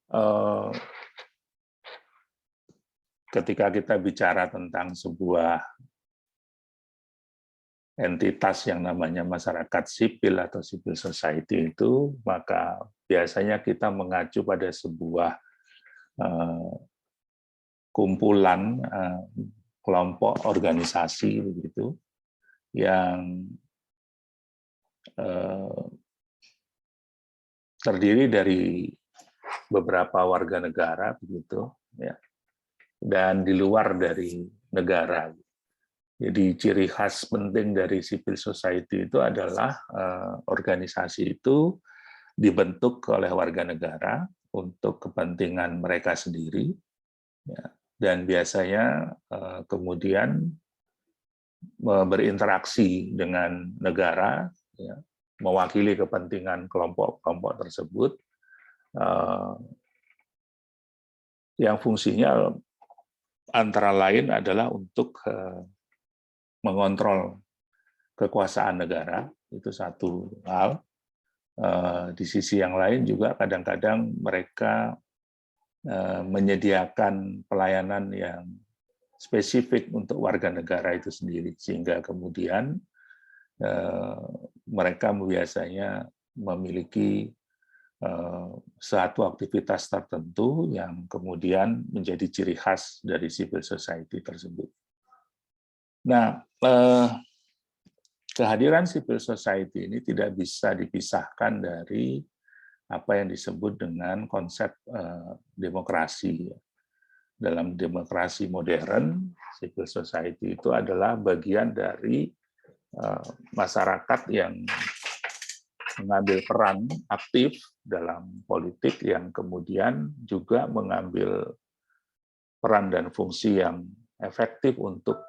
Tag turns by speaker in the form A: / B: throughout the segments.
A: eh, ketika kita bicara tentang sebuah entitas yang namanya masyarakat sipil atau civil society itu, maka biasanya kita mengacu pada sebuah kumpulan kelompok organisasi begitu yang terdiri dari beberapa warga negara begitu ya, dan di luar dari negara. Jadi ciri khas penting dari civil society itu adalah organisasi itu dibentuk oleh warga negara untuk kepentingan mereka sendiri, ya, dan biasanya kemudian berinteraksi dengan negara, ya, mewakili kepentingan kelompok-kelompok tersebut, yang fungsinya antara lain adalah untuk mengontrol kekuasaan negara, itu satu hal. Di sisi yang lain juga kadang-kadang mereka menyediakan pelayanan yang spesifik untuk warga negara itu sendiri, sehingga kemudian mereka biasanya memiliki suatu aktivitas tertentu yang kemudian menjadi ciri khas dari civil society tersebut. Nah, kehadiran civil society ini tidak bisa dipisahkan dari apa yang disebut dengan konsep demokrasi. Dalam demokrasi modern, civil society itu adalah bagian dari masyarakat yang mengambil peran aktif dalam politik, yang kemudian juga mengambil peran dan fungsi yang efektif untuk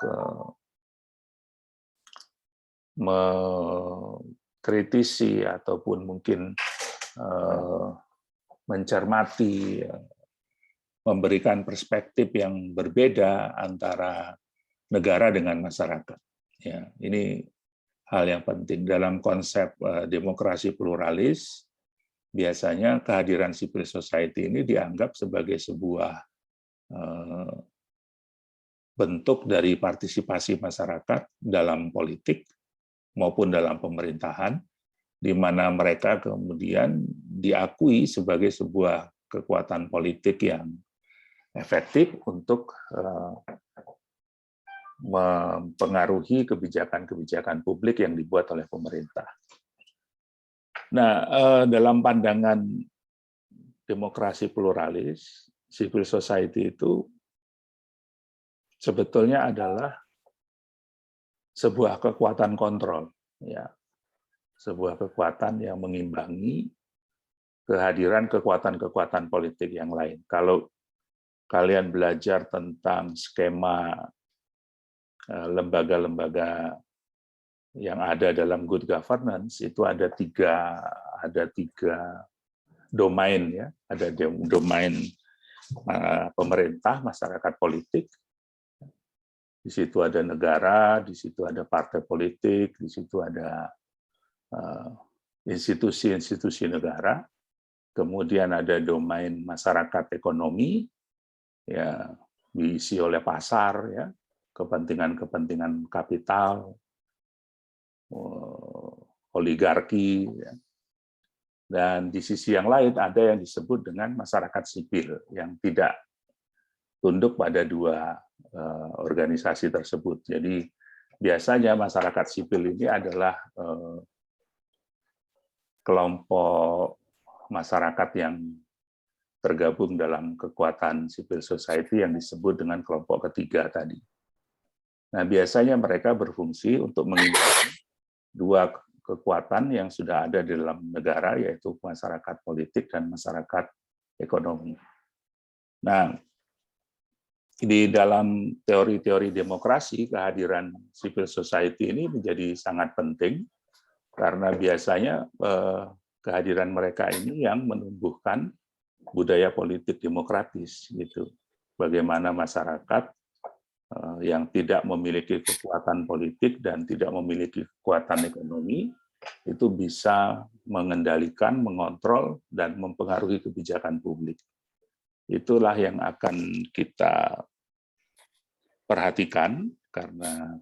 A: mengkritisi ataupun mungkin mencermati, memberikan perspektif yang berbeda antara negara dengan masyarakat. Ya, ini hal yang penting dalam konsep demokrasi pluralis. Biasanya kehadiran civil society ini dianggap sebagai sebuah bentuk dari partisipasi masyarakat dalam politik maupun dalam pemerintahan, di mana mereka kemudian diakui sebagai sebuah kekuatan politik yang efektif untuk mempengaruhi kebijakan-kebijakan publik yang dibuat oleh pemerintah. Nah, dalam pandangan demokrasi pluralis, civil society itu sebetulnya adalah sebuah kekuatan kontrol, ya, sebuah kekuatan yang mengimbangi kehadiran kekuatan-kekuatan politik yang lain. Kalau kalian belajar tentang skema lembaga-lembaga yang ada dalam good governance, itu ada tiga domain, ya, ada domain pemerintah, masyarakat politik. Di situ ada negara, di situ ada partai politik, di situ ada institusi-institusi negara. Kemudian ada domain masyarakat ekonomi, ya, diisi oleh pasar, ya, kepentingan-kepentingan kapital, oligarki, ya. Dan di sisi yang lain ada yang disebut dengan masyarakat sipil yang tidak tunduk pada dua organisasi tersebut. Jadi biasanya masyarakat sipil ini adalah kelompok masyarakat yang tergabung dalam kekuatan civil society yang disebut dengan kelompok ketiga tadi. Nah, biasanya mereka berfungsi untuk mengimbangi dua kekuatan yang sudah ada di dalam negara, yaitu masyarakat politik dan masyarakat ekonomi. Nah, di dalam teori-teori demokrasi, kehadiran civil society ini menjadi sangat penting karena biasanya kehadiran mereka ini yang menumbuhkan budaya politik demokratis, gitu. Bagaimana masyarakat yang tidak memiliki kekuatan politik dan tidak memiliki kekuatan ekonomi itu bisa mengendalikan, mengontrol, dan mempengaruhi kebijakan publik. itulah yang akan kita perhatikan, karena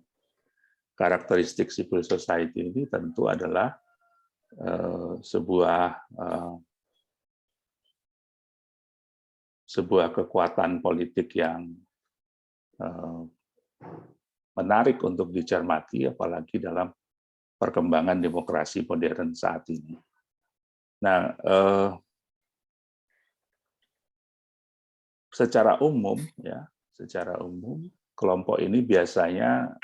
A: karakteristik civil society ini tentu adalah sebuah kekuatan politik yang menarik untuk dicermati, apalagi dalam perkembangan demokrasi modern saat ini. Nah, secara umum kelompok ini biasanya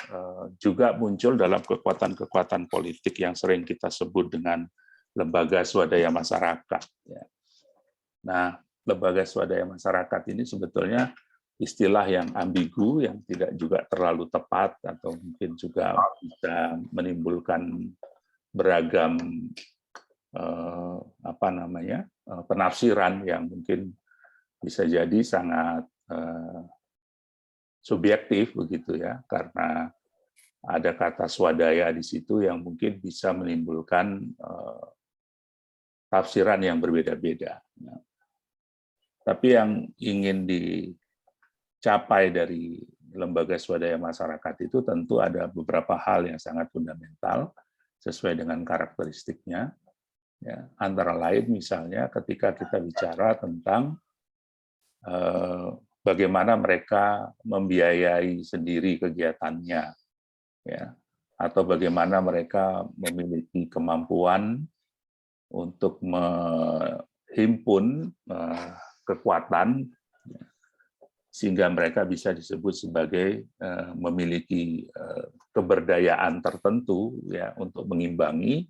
A: juga muncul dalam kekuatan-kekuatan politik yang sering kita sebut dengan lembaga swadaya masyarakat. Nah, lembaga swadaya masyarakat ini sebetulnya istilah yang ambigu, yang tidak juga terlalu tepat, atau mungkin juga bisa menimbulkan beragam penafsiran yang mungkin bisa jadi sangat subjektif begitu ya, karena ada kata swadaya di situ yang mungkin bisa menimbulkan tafsiran yang berbeda-beda. Tapi yang ingin dicapai dari lembaga swadaya masyarakat itu tentu ada beberapa hal yang sangat fundamental sesuai dengan karakteristiknya. Ya, antara lain misalnya ketika kita bicara tentang bagaimana mereka membiayai sendiri kegiatannya, ya, atau bagaimana mereka memiliki kemampuan untuk menghimpun kekuatan sehingga mereka bisa disebut sebagai memiliki keberdayaan tertentu ya untuk mengimbangi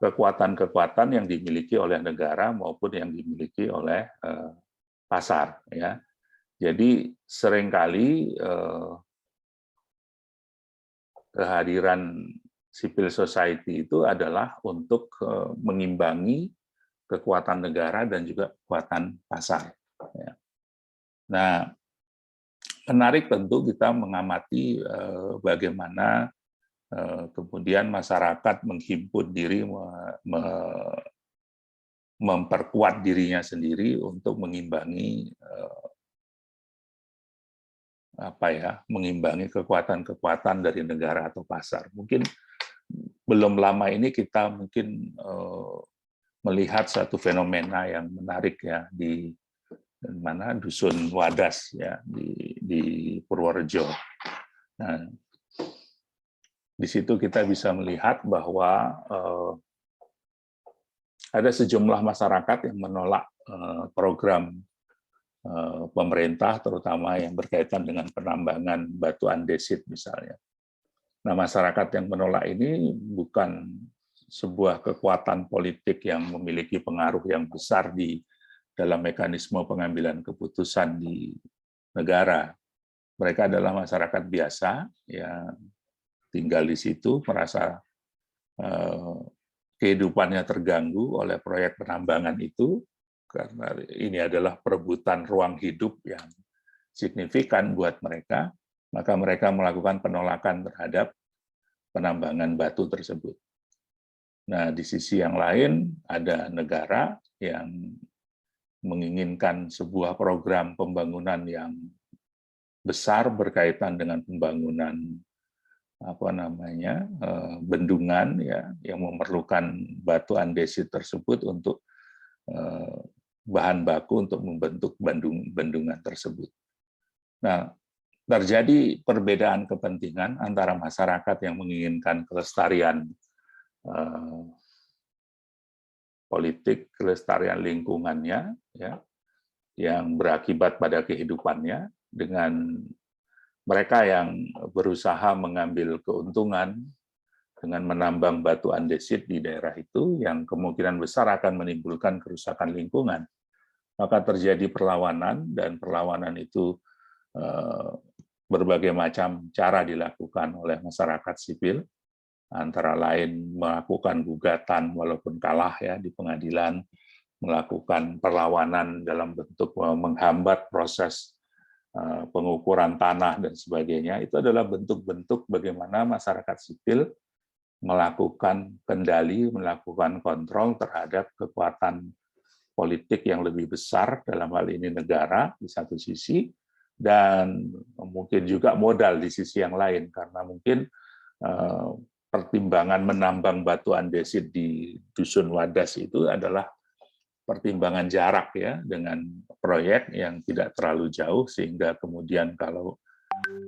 A: kekuatan-kekuatan yang dimiliki oleh negara maupun yang dimiliki oleh pasar ya. Jadi seringkali kehadiran civil society itu adalah untuk mengimbangi kekuatan negara dan juga kekuatan pasar. Ya. Nah, menarik tentu kita mengamati bagaimana kemudian masyarakat menghimpun diri, memperkuat dirinya sendiri untuk mengimbangi mengimbangi kekuatan-kekuatan dari negara atau pasar. Mungkin belum lama ini kita mungkin melihat satu fenomena yang menarik ya di mana dusun Wadas ya di Purworejo. Nah, di situ kita bisa melihat bahwa ada sejumlah masyarakat yang menolak program pemerintah, terutama yang berkaitan dengan penambangan batu andesit misalnya. Nah, masyarakat yang menolak ini bukan sebuah kekuatan politik yang memiliki pengaruh yang besar di dalam mekanisme pengambilan keputusan di negara. Mereka adalah masyarakat biasa yang tinggal di situ, merasa kehidupannya terganggu oleh proyek penambangan itu, karena ini adalah perebutan ruang hidup yang signifikan buat mereka, maka mereka melakukan penolakan terhadap penambangan batu tersebut. Nah, di sisi yang lain, ada negara yang menginginkan sebuah program pembangunan yang besar berkaitan dengan pembangunan bendungan ya yang memerlukan batu andesit tersebut untuk bahan baku untuk membentuk bendungan tersebut. Nah, terjadi perbedaan kepentingan antara masyarakat yang menginginkan kelestarian politik, kelestarian lingkungannya ya yang berakibat pada kehidupannya, dengan mereka yang berusaha mengambil keuntungan dengan menambang batu andesit di daerah itu yang kemungkinan besar akan menimbulkan kerusakan lingkungan. Maka terjadi perlawanan, dan perlawanan itu berbagai macam cara dilakukan oleh masyarakat sipil, antara lain melakukan gugatan walaupun kalah ya di pengadilan, melakukan perlawanan dalam bentuk menghambat proses pengukuran tanah dan sebagainya. Itu adalah bentuk-bentuk bagaimana masyarakat sipil melakukan kendali, melakukan kontrol terhadap kekuatan politik yang lebih besar, dalam hal ini negara di satu sisi, dan mungkin juga modal di sisi yang lain, karena mungkin pertimbangan menambang batu andesit di Dusun Wadas itu adalah pertimbangan jarak ya, dengan proyek yang tidak terlalu jauh, sehingga kemudian kalau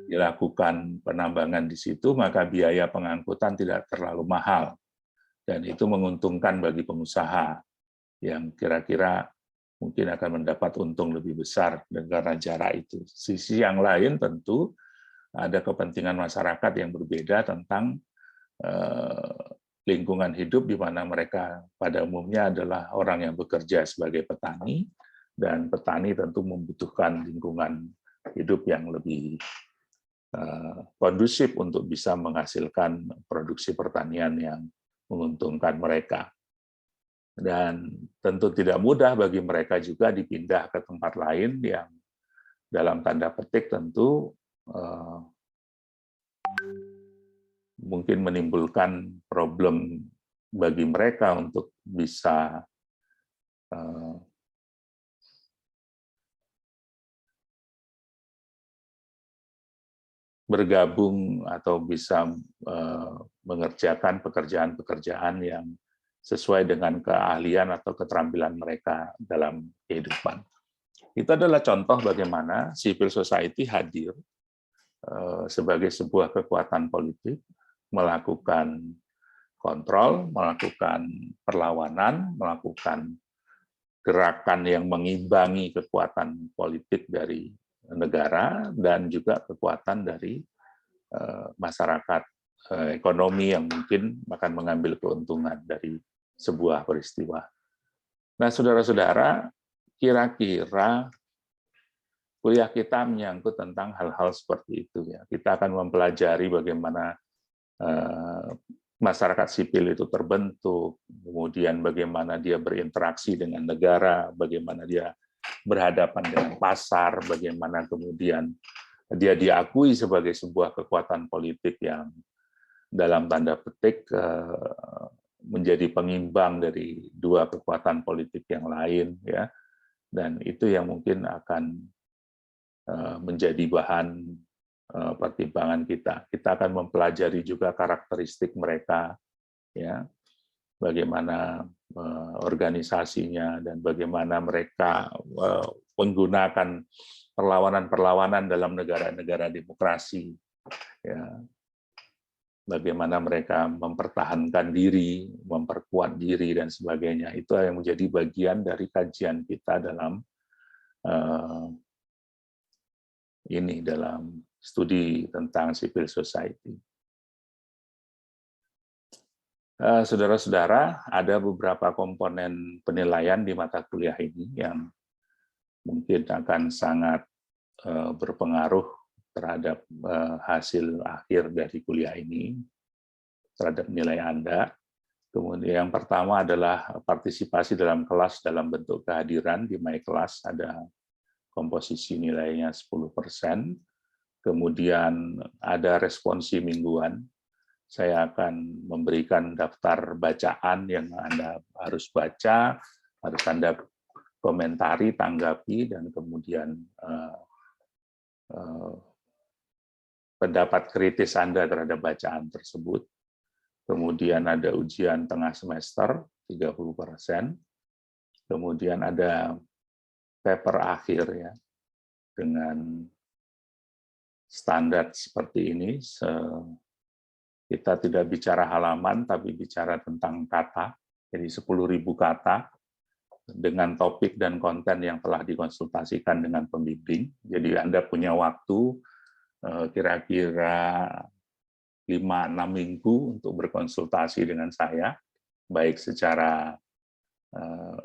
A: dilakukan penambangan di situ, maka biaya pengangkutan tidak terlalu mahal. Dan itu menguntungkan bagi pengusaha yang kira-kira mungkin akan mendapat untung lebih besar karena jarak itu. Sisi yang lain tentu ada kepentingan masyarakat yang berbeda tentang lingkungan hidup, di mana mereka pada umumnya adalah orang yang bekerja sebagai petani, dan petani tentu membutuhkan lingkungan hidup yang lebih kondusif untuk bisa menghasilkan produksi pertanian yang menguntungkan mereka. Dan tentu tidak mudah bagi mereka juga dipindah ke tempat lain yang dalam tanda petik tentu mungkin menimbulkan problem bagi mereka untuk bisa bergabung atau bisa mengerjakan pekerjaan-pekerjaan yang sesuai dengan keahlian atau keterampilan mereka dalam kehidupan. Itu adalah contoh bagaimana civil society hadir sebagai sebuah kekuatan politik, melakukan kontrol, melakukan perlawanan, melakukan gerakan yang mengimbangi kekuatan politik dari negara, dan juga kekuatan dari masyarakat, ekonomi yang mungkin akan mengambil keuntungan dari sebuah peristiwa. Nah, saudara-saudara, kira-kira kuliah kita menyangkut tentang hal-hal seperti itu ya. Kita akan mempelajari bagaimana masyarakat sipil itu terbentuk, kemudian bagaimana dia berinteraksi dengan negara, bagaimana dia berhadapan dengan pasar, bagaimana kemudian dia diakui sebagai sebuah kekuatan politik yang dalam tanda petik menjadi pengimbang dari dua kekuatan politik yang lain ya. Dan itu yang mungkin akan menjadi bahan pertimbangan kita. Kita akan mempelajari juga karakteristik mereka ya. Bagaimana organisasinya dan bagaimana mereka menggunakan perlawanan-perlawanan dalam negara-negara demokrasi, ya. Bagaimana mereka mempertahankan diri, memperkuat diri dan sebagainya. Itu yang menjadi bagian dari kajian kita dalam dalam studi tentang civil society. Saudara-saudara, ada beberapa komponen penilaian di mata kuliah ini yang mungkin akan sangat berpengaruh terhadap hasil akhir dari kuliah ini, terhadap nilai Anda. Kemudian yang pertama adalah partisipasi dalam kelas dalam bentuk kehadiran. Di My Class ada komposisi nilainya 10%. Kemudian ada responsi mingguan. Saya akan memberikan daftar bacaan yang Anda harus baca, harus Anda komentari, tanggapi, dan kemudian pendapat kritis Anda terhadap bacaan tersebut. Kemudian ada ujian tengah semester, 30%. Kemudian ada paper akhir ya, dengan standar seperti ini. Kita tidak bicara halaman, tapi bicara tentang kata, jadi 10.000 kata, dengan topik dan konten yang telah dikonsultasikan dengan pembimbing. Jadi Anda punya waktu kira-kira 5-6 minggu untuk berkonsultasi dengan saya, baik secara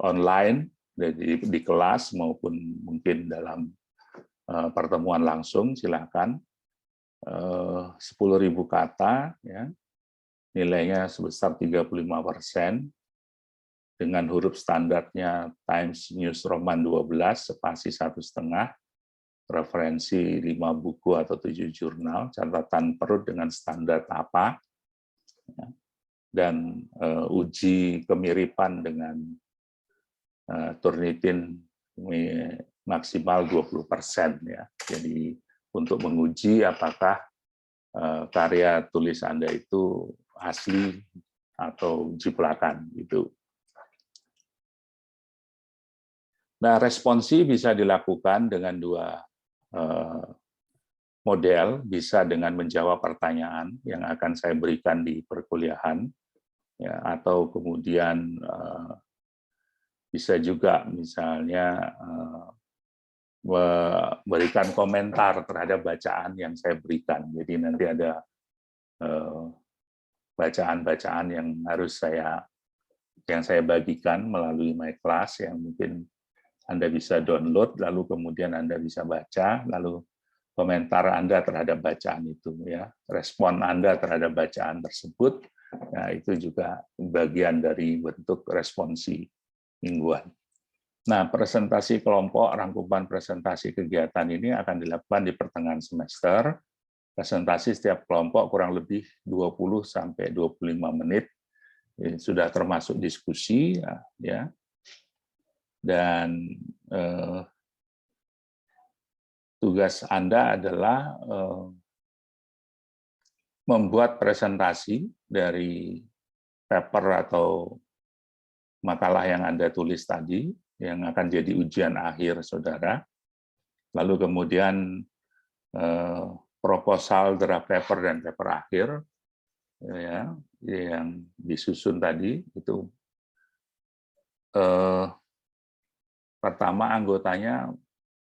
A: online, di kelas, maupun mungkin dalam pertemuan langsung, silakan. 10.000 kata, ya, nilainya sebesar 35%, dengan huruf standarnya Times New Roman 12, spasi 1,5, referensi 5 buku atau 7 jurnal, catatan perut dengan standar apa. dan uji kemiripan dengan Turnitin maksimal 20%, ya. Jadi untuk menguji apakah karya tulis Anda itu asli atau jiplakan gitu. Nah, responsi bisa dilakukan dengan dua model, bisa dengan menjawab pertanyaan yang akan saya berikan di perkuliahan, ya, atau kemudian bisa juga misalnya memberikan komentar terhadap bacaan yang saya berikan. Jadi nanti ada bacaan-bacaan yang saya bagikan melalui My Class yang mungkin Anda bisa download, lalu kemudian Anda bisa baca, lalu komentar Anda terhadap bacaan itu, ya, respon Anda terhadap bacaan tersebut, ya, itu juga bagian dari bentuk responsi mingguan. Nah, presentasi kelompok, rangkuman presentasi kegiatan ini akan dilakukan di pertengahan semester. Presentasi setiap kelompok kurang lebih 20-25 menit, sudah termasuk diskusi, ya. Dan tugas Anda adalah membuat presentasi dari paper atau makalah yang Anda tulis tadi, yang akan jadi ujian akhir saudara. Lalu kemudian proposal draft paper dan paper akhir, ya, yang disusun tadi itu pertama anggotanya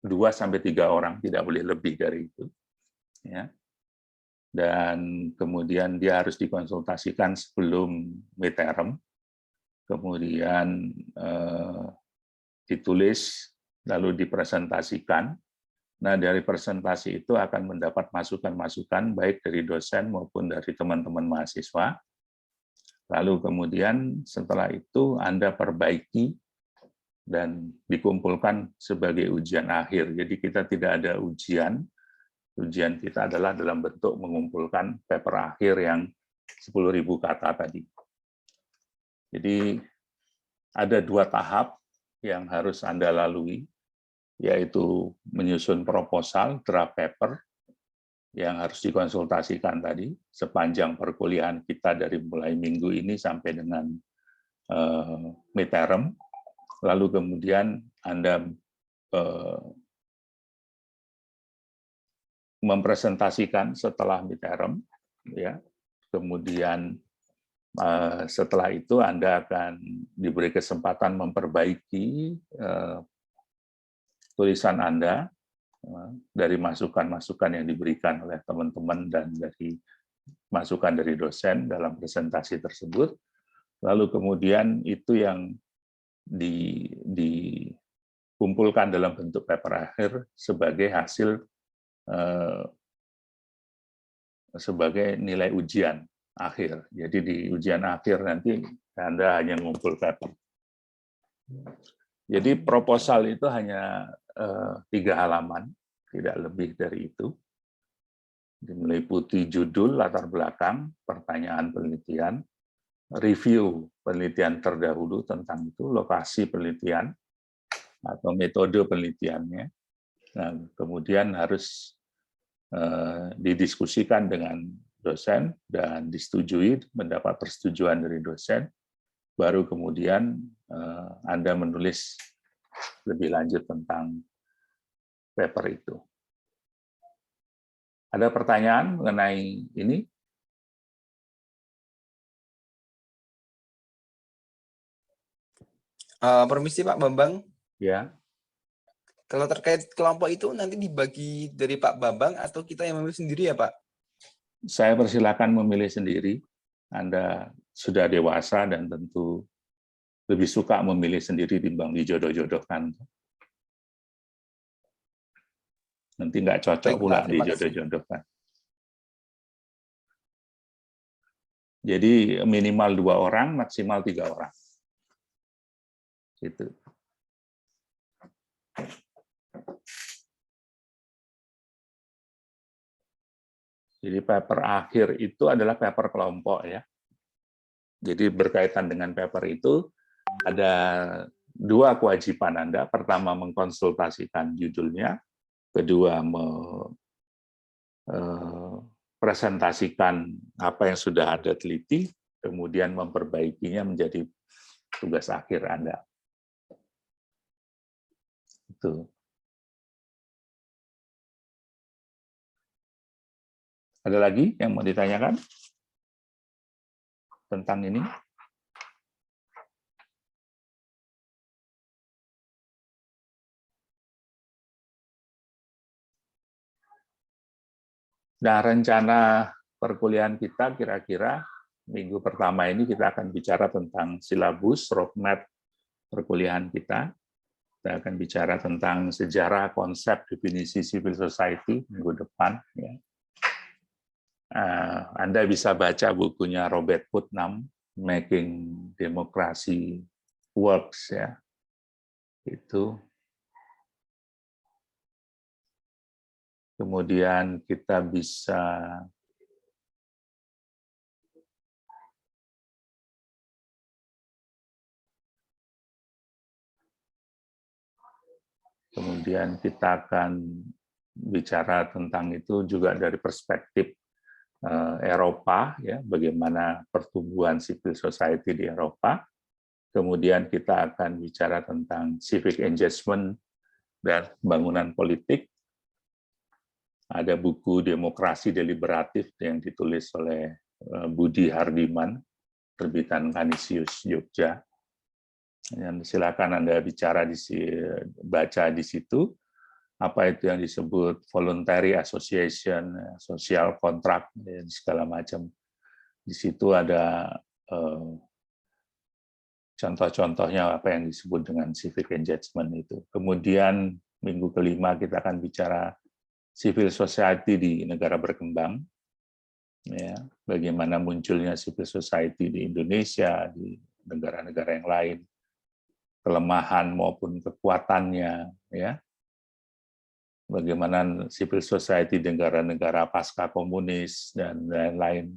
A: 2-3 orang, tidak boleh lebih dari itu, ya. Dan kemudian dia harus dikonsultasikan sebelum midterm, kemudian ditulis lalu dipresentasikan. Nah, dari presentasi itu akan mendapat masukan-masukan baik dari dosen maupun dari teman-teman mahasiswa. Lalu kemudian setelah itu Anda perbaiki dan dikumpulkan sebagai ujian akhir. Jadi kita tidak ada ujian. Ujian kita adalah dalam bentuk mengumpulkan paper akhir yang 10.000 kata tadi. Jadi ada 2 tahap yang harus Anda lalui, yaitu menyusun proposal, draft paper, yang harus dikonsultasikan tadi sepanjang perkuliahan kita dari mulai minggu ini sampai dengan midterm. Lalu kemudian Anda mempresentasikan setelah midterm, ya. Kemudian setelah itu Anda akan diberi kesempatan memperbaiki tulisan Anda dari masukan-masukan yang diberikan oleh teman-teman dan dari masukan dari dosen dalam presentasi tersebut. Lalu kemudian itu yang dikumpulkan dalam bentuk paper akhir sebagai hasil sebagai nilai ujian akhir. Jadi di ujian akhir nanti Anda hanya mengumpul paper. Jadi proposal itu hanya 3 halaman, tidak lebih dari itu. Meliputi judul, latar belakang, pertanyaan penelitian, review penelitian terdahulu tentang itu, lokasi penelitian, atau metode penelitiannya. Nah, kemudian harus didiskusikan dengan dosen dan disetujui, mendapat persetujuan dari dosen, baru kemudian Anda menulis lebih lanjut tentang paper itu. Ada pertanyaan mengenai ini?
B: Permisi Pak Bambang.
A: Ya.
B: Kalau terkait kelompok itu nanti dibagi dari Pak Bambang atau kita yang memilih sendiri ya Pak?
A: Saya persilakan memilih sendiri. Anda sudah dewasa dan tentu lebih suka memilih sendiri timbang dijodoh-jodohkan. Nanti nggak cocok
B: Baik,
A: pula
B: Pak, terima kasih.
A: dijodoh-jodohkan. Jadi minimal 2 orang, maksimal 3 orang. Gitu. Jadi paper akhir itu adalah paper kelompok, ya. Jadi berkaitan dengan paper itu ada dua kewajiban Anda. Pertama, mengkonsultasikan judulnya. Kedua, presentasikan apa yang sudah Anda teliti, kemudian memperbaikinya menjadi tugas akhir Anda. Itu. Ada lagi yang mau ditanyakan tentang ini? Nah, rencana perkuliahan kita kira-kira minggu pertama ini kita akan bicara tentang silabus, roadmap perkuliahan kita. Kita akan bicara tentang sejarah, konsep, definisi civil society minggu depan. Ya. Anda bisa baca bukunya Robert Putnam, Making Democracy Works, ya. Itu. Kemudian kita bisa akan bicara tentang itu juga dari perspektif Eropa, ya, bagaimana pertumbuhan civil society di Eropa. Kemudian kita akan bicara tentang civic engagement dan pembangunan politik. Ada buku Demokrasi Deliberatif yang ditulis oleh Budi Hardiman, terbitan Canisius Jogja. Dan silakan Anda baca di situ apa itu yang disebut voluntary association, social contract, dan segala macam. Di situ ada contoh-contohnya apa yang disebut dengan civic engagement itu. Kemudian minggu kelima kita akan bicara civil society di negara berkembang, ya, bagaimana munculnya civil society di Indonesia, di negara-negara yang lain, kelemahan maupun kekuatannya, ya, bagaimana civil society di negara-negara pasca komunis dan lain-lain.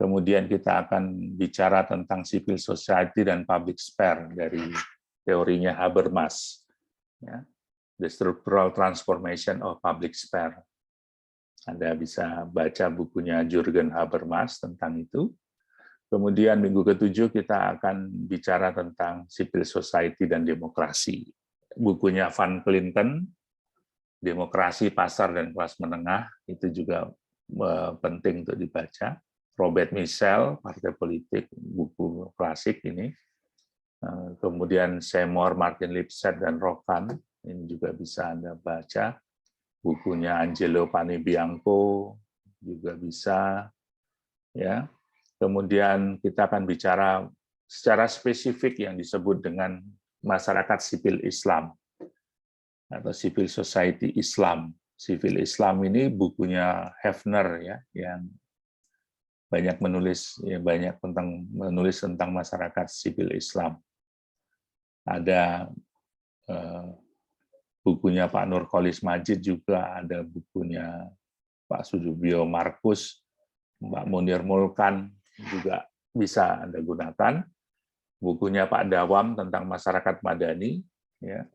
A: Kemudian kita akan bicara tentang civil society dan public sphere dari teorinya Habermas, ya. The Structural Transformation of Public Sphere. Anda bisa baca bukunya Jürgen Habermas tentang itu. Kemudian minggu ke-7 kita akan bicara tentang civil society dan demokrasi. Bukunya Van Clinton, Demokrasi, Pasar, dan Kelas Menengah, itu juga penting untuk dibaca. Robert Michel, Partai Politik, buku klasik ini. Kemudian Seymour, Martin Lipset, dan Rokan, ini juga bisa Anda baca. Bukunya Angelo Panebianco juga bisa, ya. Kemudian kita akan bicara secara spesifik yang disebut dengan masyarakat sipil Islam atau civil society Islam. Civil Islam ini bukunya Hefner, ya, yang banyak menulis tentang masyarakat sipil Islam. Ada bukunya Pak Nurkolis Majid juga, ada bukunya Pak Sudibyo Markus, Pak Munir Mulkan juga bisa Anda gunakan. Bukunya Pak Dawam tentang masyarakat madani, ya,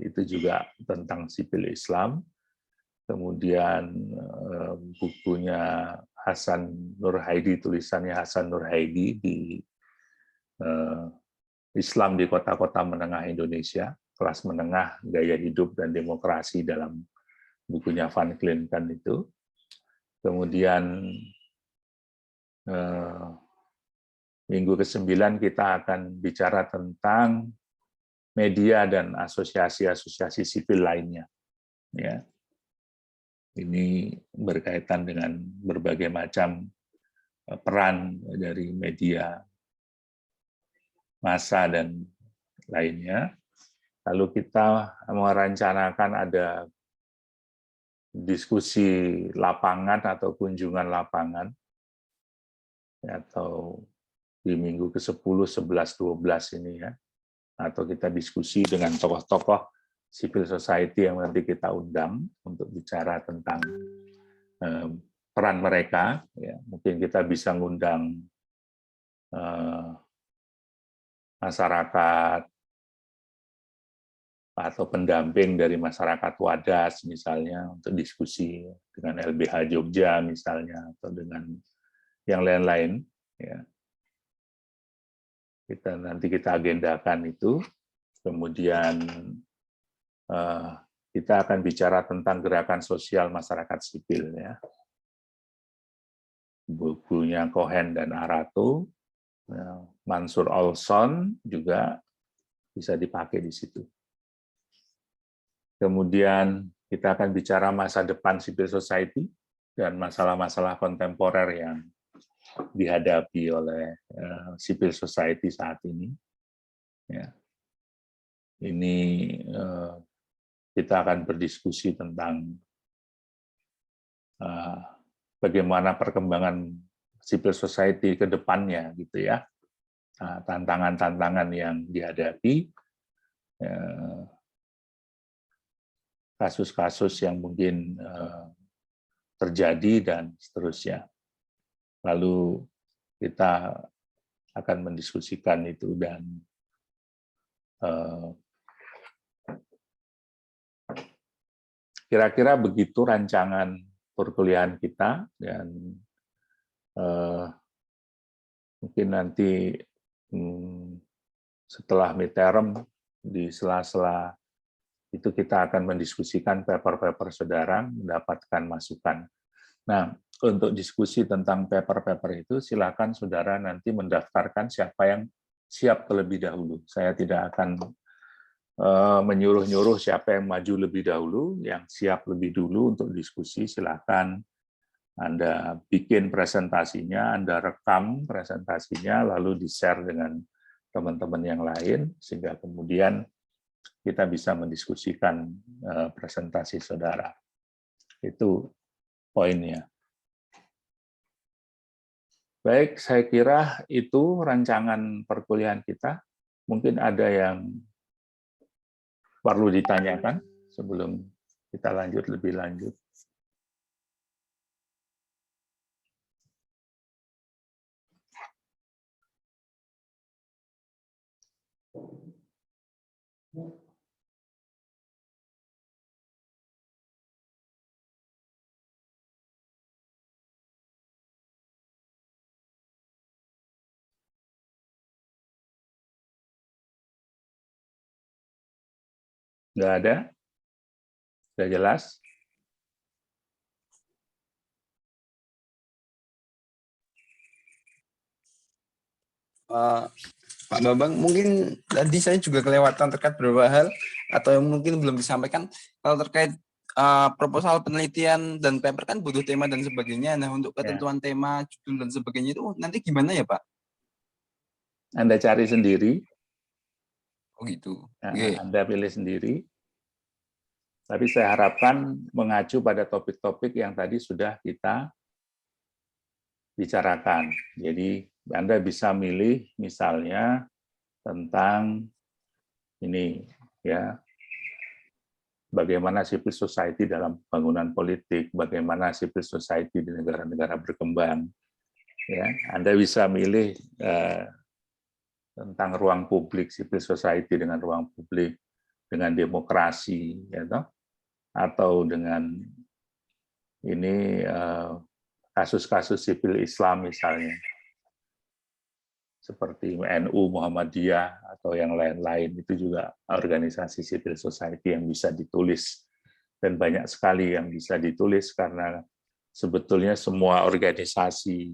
A: itu juga tentang sipil Islam. Kemudian bukunya Hasan Nurhaidi, tulisannya Hasan Nurhaidi di Islam di Kota-Kota Menengah Indonesia, kelas menengah, gaya hidup, dan demokrasi dalam bukunya Van Clinton itu. Kemudian minggu ke-9 kita akan bicara tentang media dan asosiasi-asosiasi sipil lainnya. Ya. Ini berkaitan dengan berbagai macam peran dari media, massa, dan lainnya. Lalu kita merencanakan ada diskusi lapangan atau kunjungan lapangan, atau di minggu ke-10, 11, 12 ini, ya. Atau kita diskusi dengan tokoh-tokoh civil society yang nanti kita undang untuk bicara tentang peran mereka. Ya. Mungkin kita bisa ngundang masyarakat atau pendamping dari masyarakat Wadas misalnya untuk diskusi dengan LBH Jogja misalnya atau dengan yang lain-lain ya. Nanti kita agendakan itu, kemudian kita akan bicara tentang gerakan sosial masyarakat sipil ya. Bukunya Cohen dan Arato, Mansur Olson juga bisa dipakai di situ. Kemudian kita akan bicara masa depan civil society dan masalah-masalah kontemporer yang dihadapi oleh civil society saat ini. Ya. Ini kita akan berdiskusi tentang bagaimana perkembangan civil society ke depannya, gitu ya. Tantangan-tantangan yang dihadapi, kasus-kasus yang mungkin terjadi dan seterusnya. Lalu kita akan mendiskusikan itu dan kira-kira begitu rancangan perkuliahan kita dan mungkin nanti setelah midterm di sela-sela itu kita akan mendiskusikan paper-paper saudara, mendapatkan masukan. Nah, untuk diskusi tentang paper-paper itu, silakan saudara nanti mendaftarkan siapa yang siap terlebih dahulu. Saya tidak akan menyuruh-nyuruh siapa yang maju lebih dahulu, yang siap lebih dulu untuk diskusi, silakan Anda bikin presentasinya, Anda rekam presentasinya, lalu di-share dengan teman-teman yang lain, sehingga kemudian kita bisa mendiskusikan presentasi saudara. Itu poinnya. Baik, saya kira itu rancangan perkuliahan kita. Mungkin ada yang perlu ditanyakan sebelum kita lanjut lebih lanjut. Nggak ada? Sudah jelas?
B: Pak Bambang, mungkin tadi saya juga kelewatan terkait beberapa hal atau yang mungkin belum disampaikan. Kalau terkait proposal penelitian dan paper kan butuh tema dan sebagainya. Nah, untuk ketentuan tema, judul dan sebagainya itu nanti gimana ya, Pak?
A: Anda cari sendiri.
B: Oh gitu.
A: Anda pilih sendiri. Tapi saya harapkan mengacu pada topik-topik yang tadi sudah kita bicarakan. Jadi Anda bisa milih misalnya tentang ini ya, bagaimana civil society dalam pembangunan politik, bagaimana civil society di negara-negara berkembang. Ya, Anda bisa milih tentang ruang publik, civil society dengan ruang publik, dengan demokrasi, ya toh? Atau dengan ini kasus-kasus sipil Islam misalnya, seperti NU, Muhammadiyah, atau yang lain-lain, itu juga organisasi civil society yang bisa ditulis. Dan banyak sekali yang bisa ditulis karena sebetulnya semua organisasi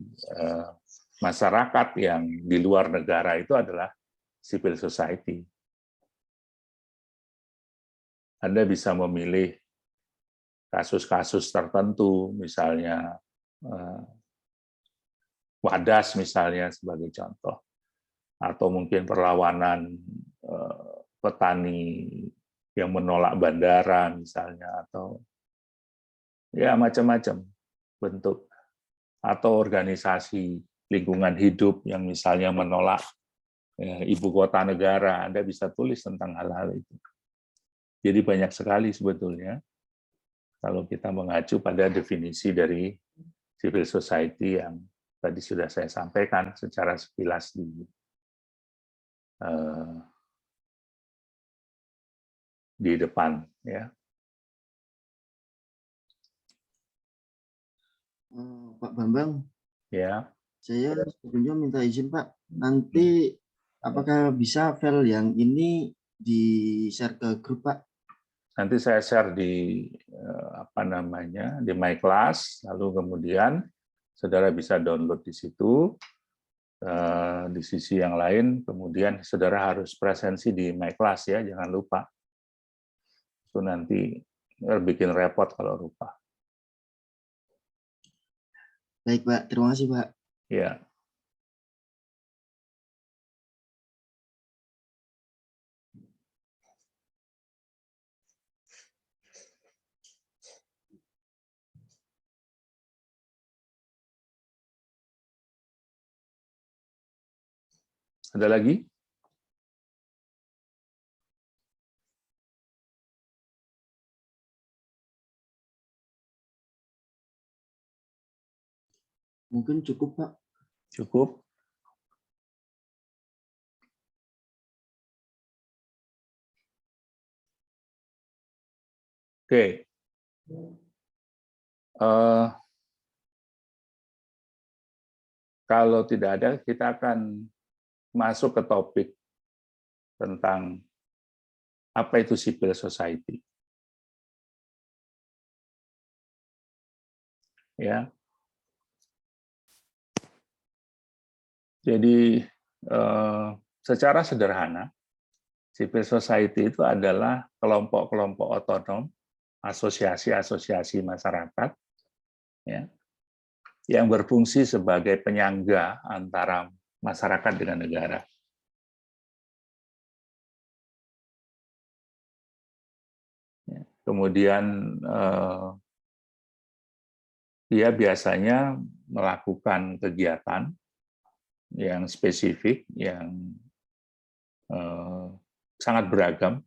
A: masyarakat yang di luar negara itu adalah civil society. Anda bisa memilih kasus-kasus tertentu, misalnya Wadas misalnya sebagai contoh, atau mungkin perlawanan petani yang menolak bandara misalnya, atau ya macam-macam bentuk, atau organisasi lingkungan hidup yang misalnya menolak ibu kota negara. Anda bisa tulis tentang hal-hal itu. Jadi banyak sekali sebetulnya kalau kita mengacu pada definisi dari civil society yang tadi sudah saya sampaikan secara sekilas di depan, ya.
C: Pak Bambang,
A: Ya.
C: saya sebelumnya minta izin Pak, nanti apakah bisa file yang ini di-share ke grup Pak?
A: Nanti saya share di di My Class, lalu kemudian saudara bisa download di situ. Di sisi yang lain, kemudian saudara harus presensi di My Class ya, jangan lupa. Itu nanti bikin repot kalau lupa.
C: Baik Pak, terima kasih Pak.
A: Ya. Ada lagi?
C: Mungkin cukup Pak.
A: Cukup. Oke. Kalau tidak ada, kita akan masuk ke topik tentang apa itu civil society. Ya. Jadi secara sederhana, civil society itu adalah kelompok-kelompok otonom, asosiasi-asosiasi masyarakat, ya, yang berfungsi sebagai penyangga antara masyarakat dengan negara. Ya. Kemudian dia biasanya melakukan kegiatan yang spesifik, yang sangat beragam.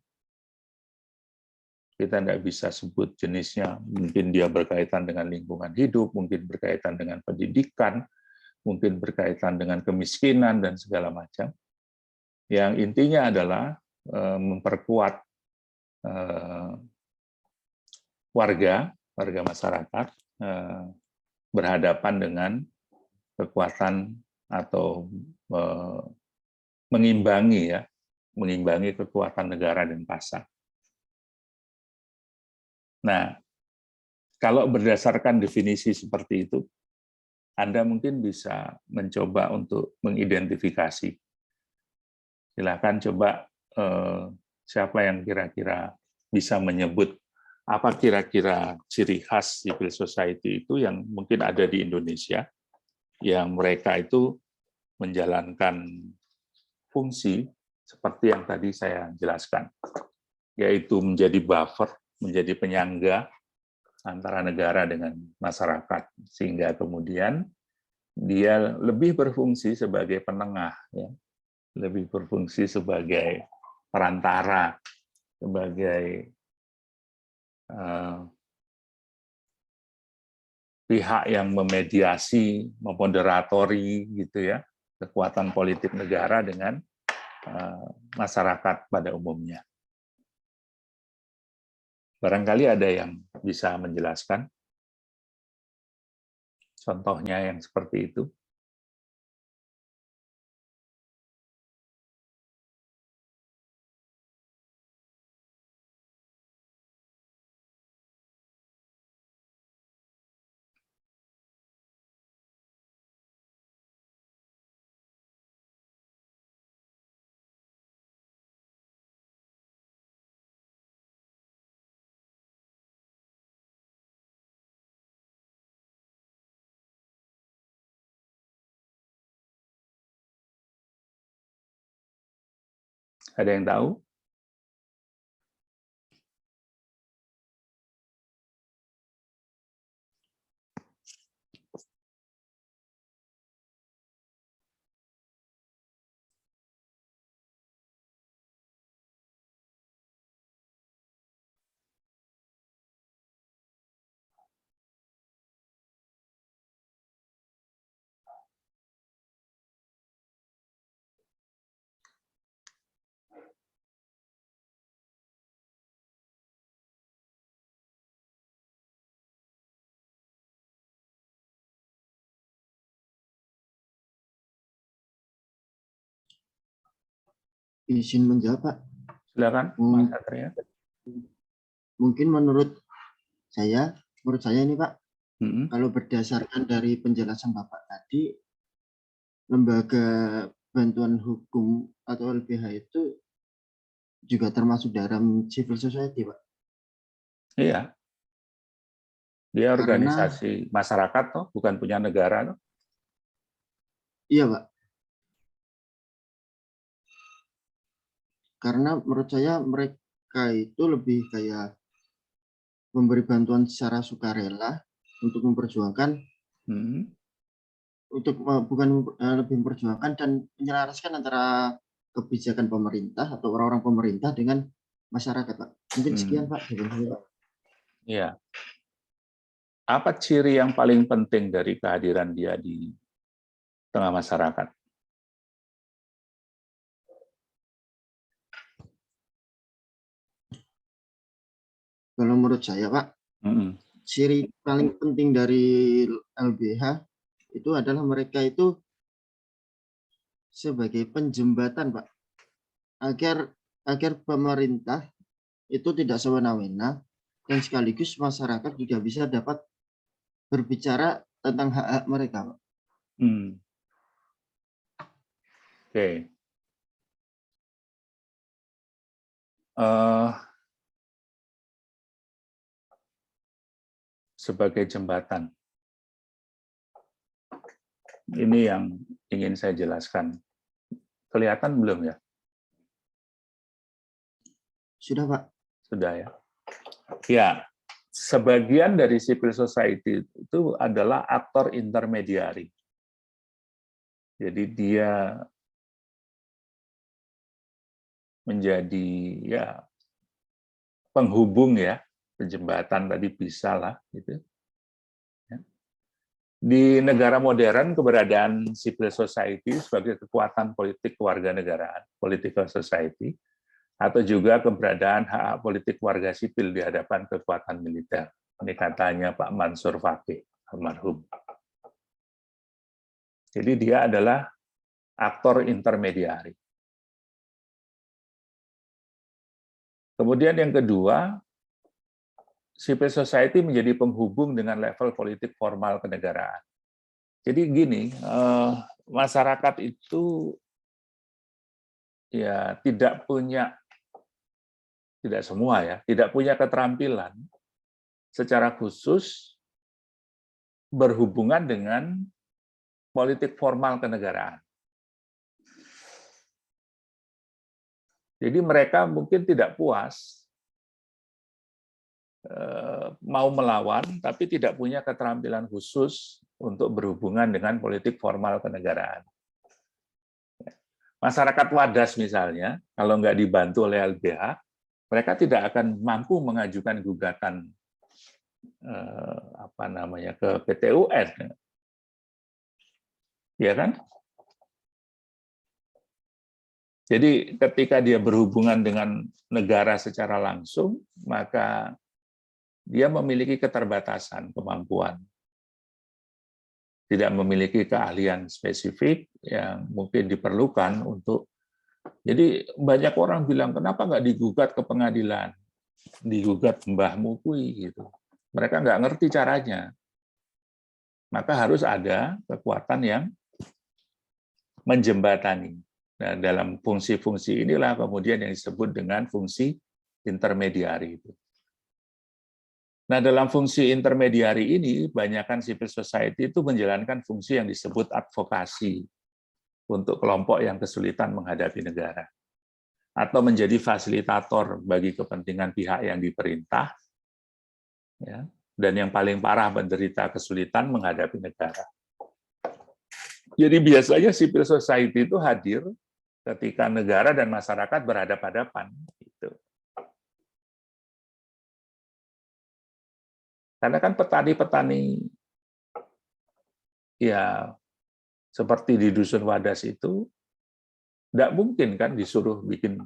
A: Kita tidak bisa sebut jenisnya, mungkin dia berkaitan dengan lingkungan hidup, mungkin berkaitan dengan pendidikan, mungkin berkaitan dengan kemiskinan, dan segala macam. Yang intinya adalah memperkuat warga masyarakat berhadapan dengan kekuatan atau mengimbangi kekuatan negara dan pasar. Nah, kalau berdasarkan definisi seperti itu, Anda mungkin bisa mencoba untuk mengidentifikasi. Silakan coba siapa yang kira-kira bisa menyebut apa kira-kira ciri khas civil society itu yang mungkin ada di Indonesia, yang mereka itu menjalankan fungsi seperti yang tadi saya jelaskan, yaitu menjadi buffer, menjadi penyangga antara negara dengan masyarakat, sehingga kemudian dia lebih berfungsi sebagai penengah, ya, lebih berfungsi sebagai perantara, sebagai pihak yang memediasi, memoderatori, gitu ya, kekuatan politik negara dengan masyarakat pada umumnya. Barangkali ada yang bisa menjelaskan contohnya yang seperti itu. Ada yang tahu?
C: izin menjawab, Pak.
A: Silakan, Mas Satria.
C: Mungkin menurut saya ini, Pak,
A: Mm-mm.
C: kalau berdasarkan dari penjelasan Bapak tadi, lembaga bantuan hukum atau LBH itu juga termasuk dalam civil society, Pak.
A: Iya. Dia
C: Karena
A: organisasi masyarakat, toh, bukan punya negara. Toh.
C: iya, Pak. Karena menurut saya mereka itu lebih kayak memberi bantuan secara sukarela untuk memperjuangkan untuk bukan lebih memperjuangkan dan menyelaraskan antara kebijakan pemerintah atau orang-orang pemerintah dengan masyarakat, Pak. Mungkin sekian, Pak.
A: Iya. Apa ciri yang paling penting dari kehadiran dia di tengah masyarakat?
C: Kalau menurut saya, Pak, ciri paling penting dari LBH itu adalah mereka itu sebagai penjembatan, Pak, agar pemerintah itu tidak semena-mena dan sekaligus masyarakat juga bisa dapat berbicara tentang hak-hak mereka, Pak.
A: Oke. Sebagai jembatan. Ini yang ingin saya jelaskan. Kelihatan belum ya?
C: Sudah, Pak.
A: Sudah ya. Ya, sebagian dari civil society itu adalah aktor intermediari. Jadi dia menjadi ya penghubung ya, penjembatan tadi bisa lah gitu. Di negara modern, keberadaan civil society sebagai kekuatan politik kewarganegaraan, political society, atau juga keberadaan hak politik warga sipil di hadapan kekuatan militer. Ini katanya Pak Mansur Fakih, almarhum. Jadi dia adalah aktor intermediari. Kemudian yang kedua, civil society menjadi penghubung dengan level politik formal kenegaraan. Jadi gini, masyarakat itu ya tidak semua ya, tidak punya keterampilan secara khusus berhubungan dengan politik formal kenegaraan. Jadi mereka mungkin tidak puas mau melawan, tapi tidak punya keterampilan khusus untuk berhubungan dengan politik formal kenegaraan. Masyarakat wadas misalnya, kalau nggak dibantu oleh LBH, mereka tidak akan mampu mengajukan gugatan ke PT UN, ya kan? Jadi ketika dia berhubungan dengan negara secara langsung, maka dia memiliki keterbatasan kemampuan. Tidak memiliki keahlian spesifik yang mungkin diperlukan untuk. Jadi banyak orang bilang, kenapa nggak digugat ke pengadilan? Digugat mbahmu kui, gitu. Mereka nggak ngerti caranya. Maka harus ada kekuatan yang menjembatani. Nah, dalam fungsi-fungsi inilah kemudian yang disebut dengan fungsi intermediari itu. Nah, dalam fungsi intermediari ini, banyakkan civil society itu menjalankan fungsi yang disebut advokasi untuk kelompok yang kesulitan menghadapi negara, atau menjadi fasilitator bagi kepentingan pihak yang diperintah, ya, dan yang paling parah menderita kesulitan menghadapi negara. Jadi biasanya civil society itu hadir ketika negara dan masyarakat berhadapan-hadapan. Gitu. Karena kan petani-petani ya seperti di Dusun Wadas itu tidak mungkin kan disuruh bikin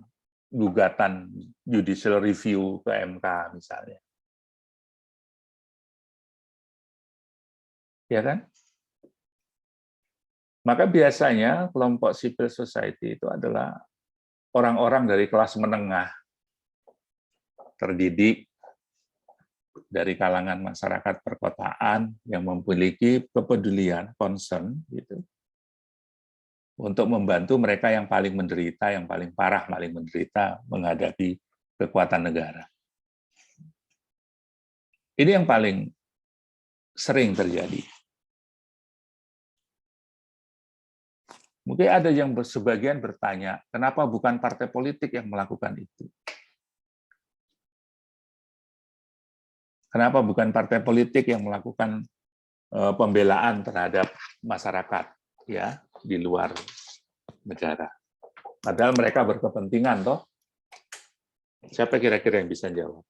A: gugatan judicial review ke MK misalnya. Ya kan? Maka biasanya kelompok civil society itu adalah orang-orang dari kelas menengah, terdidik, dari kalangan masyarakat perkotaan yang memiliki kepedulian, concern, gitu, untuk membantu mereka yang paling menderita, yang paling parah, paling menderita menghadapi kekuatan negara. Ini yang paling sering terjadi. Mungkin ada yang sebagian bertanya, kenapa bukan partai politik yang melakukan itu? Kenapa bukan partai politik yang melakukan pembelaan terhadap masyarakat ya di luar negara? Padahal mereka berkepentingan toh. Siapa kira-kira yang bisa jawab?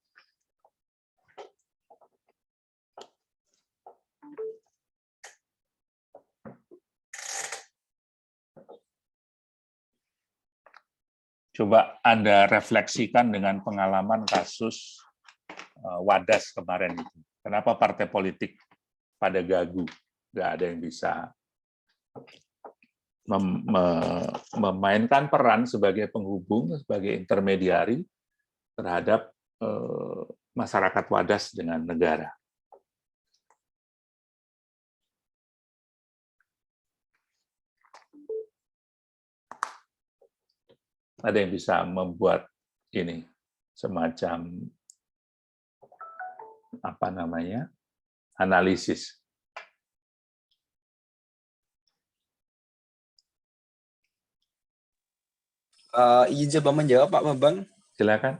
A: Coba Anda refleksikan dengan pengalaman kasus Wadas kemarin itu. Kenapa partai politik pada gagu? Nggak ada yang bisa memainkan peran sebagai penghubung, sebagai intermediari terhadap masyarakat Wadas dengan negara. Ada yang bisa membuat ini semacam apa namanya, analisis.
B: Izin coba menjawab Pak Bambang.
A: Silakan.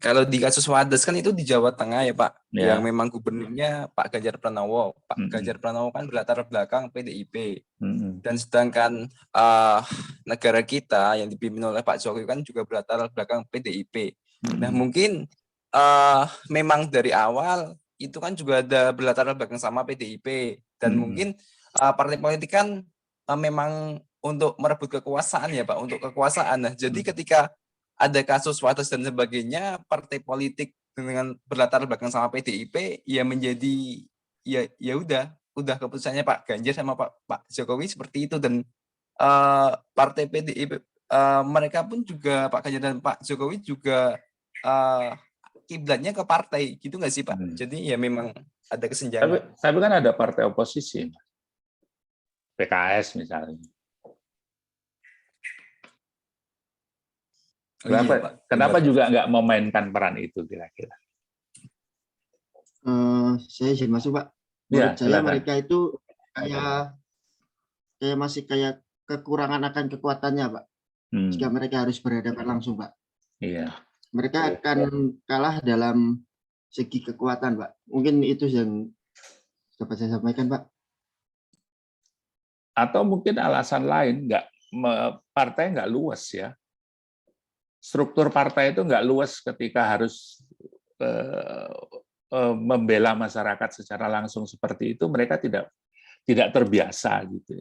B: Kalau di kasus Wadas kan itu di Jawa Tengah ya Pak,
A: Ya.
B: yang memang gubernurnya Pak Ganjar Pranowo. Pak Ganjar Pranowo kan berlatar belakang PDIP. Dan sedangkan negara kita yang dipimpin oleh Pak Jokowi kan juga berlatar belakang PDIP. Nah mungkin memang dari awal itu kan juga ada berlatar belakang sama PDIP. Dan mungkin partai politik kan memang untuk merebut kekuasaan ya Pak, untuk kekuasaan. Nah jadi ketika ada kasus Wadas dan sebagainya, partai politik dengan berlatar belakang sama PDIP ya menjadi ya udah keputusannya Pak Ganjar sama Pak Jokowi seperti itu. Dan partai PDIP mereka pun juga Pak Ganjar dan Pak Jokowi juga kiblatnya ke partai gitu nggak sih Pak? Jadi ya memang ada kesenjangan.
A: Tapi kan ada partai oposisi, PKS misalnya. Kenapa juga nggak memainkan peran itu kira-kira?
C: Saya izin masuk Pak. Menurut saya mereka itu kayak masih kayak kekurangan akan kekuatannya Pak. Jika mereka harus berhadapan langsung Pak.
A: Iya.
C: Mereka akan kalah dalam segi kekuatan Pak. Mungkin itu yang dapat saya sampaikan Pak.
A: Atau mungkin alasan lain, partai nggak luas ya. Struktur partai itu nggak luas ketika harus membela masyarakat secara langsung seperti itu. Mereka tidak terbiasa gitu,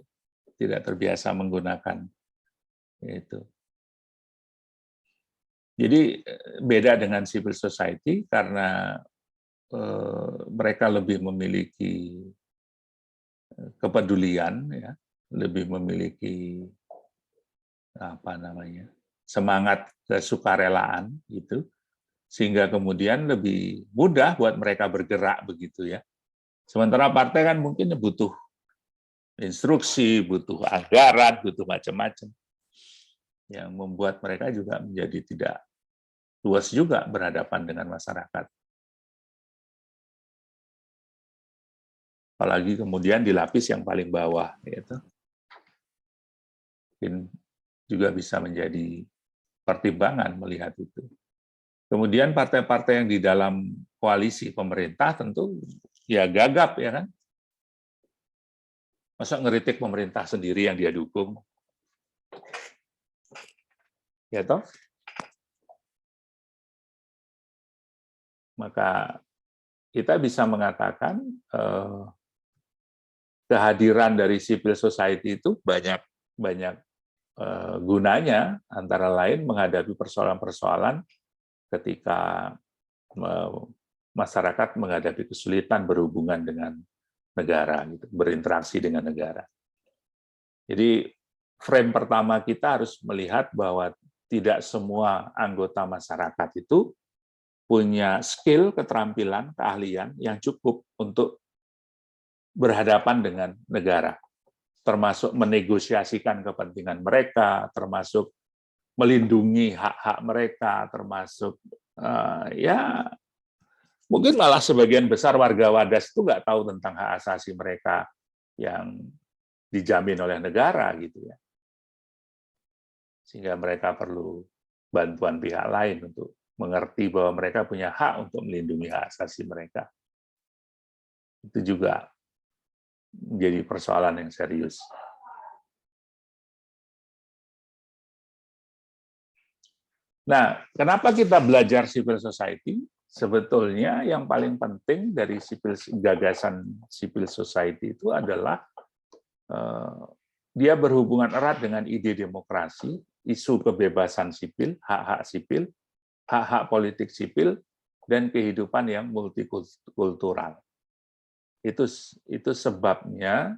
A: tidak terbiasa menggunakan itu. Jadi beda dengan civil society karena mereka lebih memiliki kepedulian, ya, lebih memiliki apa namanya, semangat kesukarelaan gitu, sehingga kemudian lebih mudah buat mereka bergerak begitu ya. Sementara partai kan mungkin butuh instruksi, butuh anggaran, butuh macam-macam yang membuat mereka juga menjadi tidak luas juga berhadapan dengan masyarakat. Apalagi kemudian di lapis yang paling bawah, yaitu mungkin juga bisa menjadi pertimbangan melihat itu. Kemudian partai-partai yang di dalam koalisi pemerintah tentu ya gagap ya kan. Masa ngeritik pemerintah sendiri yang dia dukung? Ya toh? Maka kita bisa mengatakan kehadiran dari civil society itu banyak gunanya, antara lain menghadapi persoalan-persoalan ketika masyarakat menghadapi kesulitan berhubungan dengan negara, gitu, berinteraksi dengan negara. Jadi frame pertama kita harus melihat bahwa tidak semua anggota masyarakat itu punya skill, keterampilan, keahlian yang cukup untuk berhadapan dengan negara, termasuk menegosiasikan kepentingan mereka, termasuk melindungi hak-hak mereka, termasuk ya mungkin malah sebagian besar warga Wadas itu nggak tahu tentang hak asasi mereka yang dijamin oleh negara gitu ya. Sehingga mereka perlu bantuan pihak lain untuk mengerti bahwa mereka punya hak untuk melindungi hak asasi mereka. Itu juga menjadi persoalan yang serius. Nah, kenapa kita belajar civil society? Sebetulnya yang paling penting dari gagasan civil society itu adalah dia berhubungan erat dengan ide demokrasi, isu kebebasan sipil, hak-hak sipil, hak-hak politik sipil, dan kehidupan yang multikultural. Itu sebabnya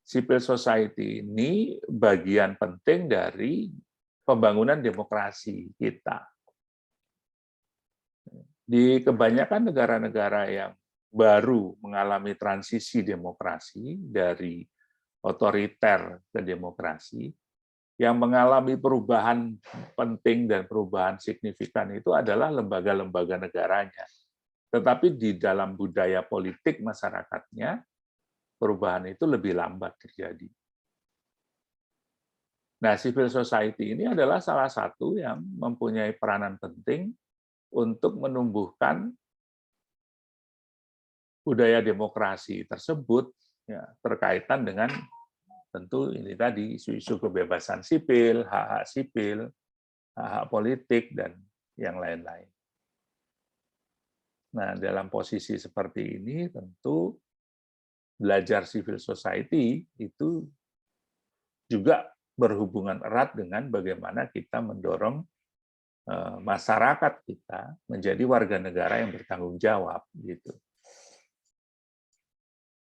A: civil society ini bagian penting dari pembangunan demokrasi kita. Di kebanyakan negara-negara yang baru mengalami transisi demokrasi dari otoriter ke demokrasi, yang mengalami perubahan penting dan perubahan signifikan itu adalah lembaga-lembaga negaranya. Tetapi di dalam budaya politik masyarakatnya, perubahan itu lebih lambat terjadi. Nah, civil society ini adalah salah satu yang mempunyai peranan penting untuk menumbuhkan budaya demokrasi tersebut, ya, berkaitan dengan tentu ini tadi isu-isu kebebasan sipil, hak-hak sipil, hak-hak politik, dan yang lain-lain. Nah, dalam posisi seperti ini tentu belajar civil society itu juga berhubungan erat dengan bagaimana kita mendorong masyarakat kita menjadi warga negara yang bertanggung jawab, gitu.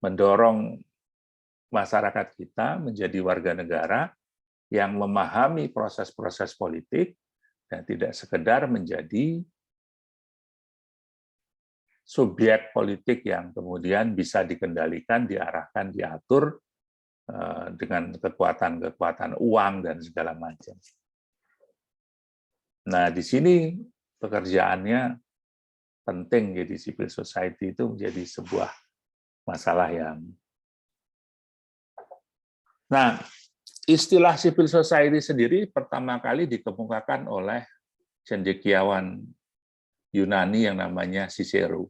A: Mendorong masyarakat kita menjadi warga negara yang memahami proses-proses politik dan tidak sekedar menjadi subjek politik yang kemudian bisa dikendalikan, diarahkan, diatur dengan kekuatan-kekuatan uang dan segala macam. Nah, di sini pekerjaannya penting, jadi civil society itu menjadi sebuah masalah yang... Nah, istilah civil society sendiri pertama kali dikemukakan oleh cendekiawan Yunani yang namanya Cicero.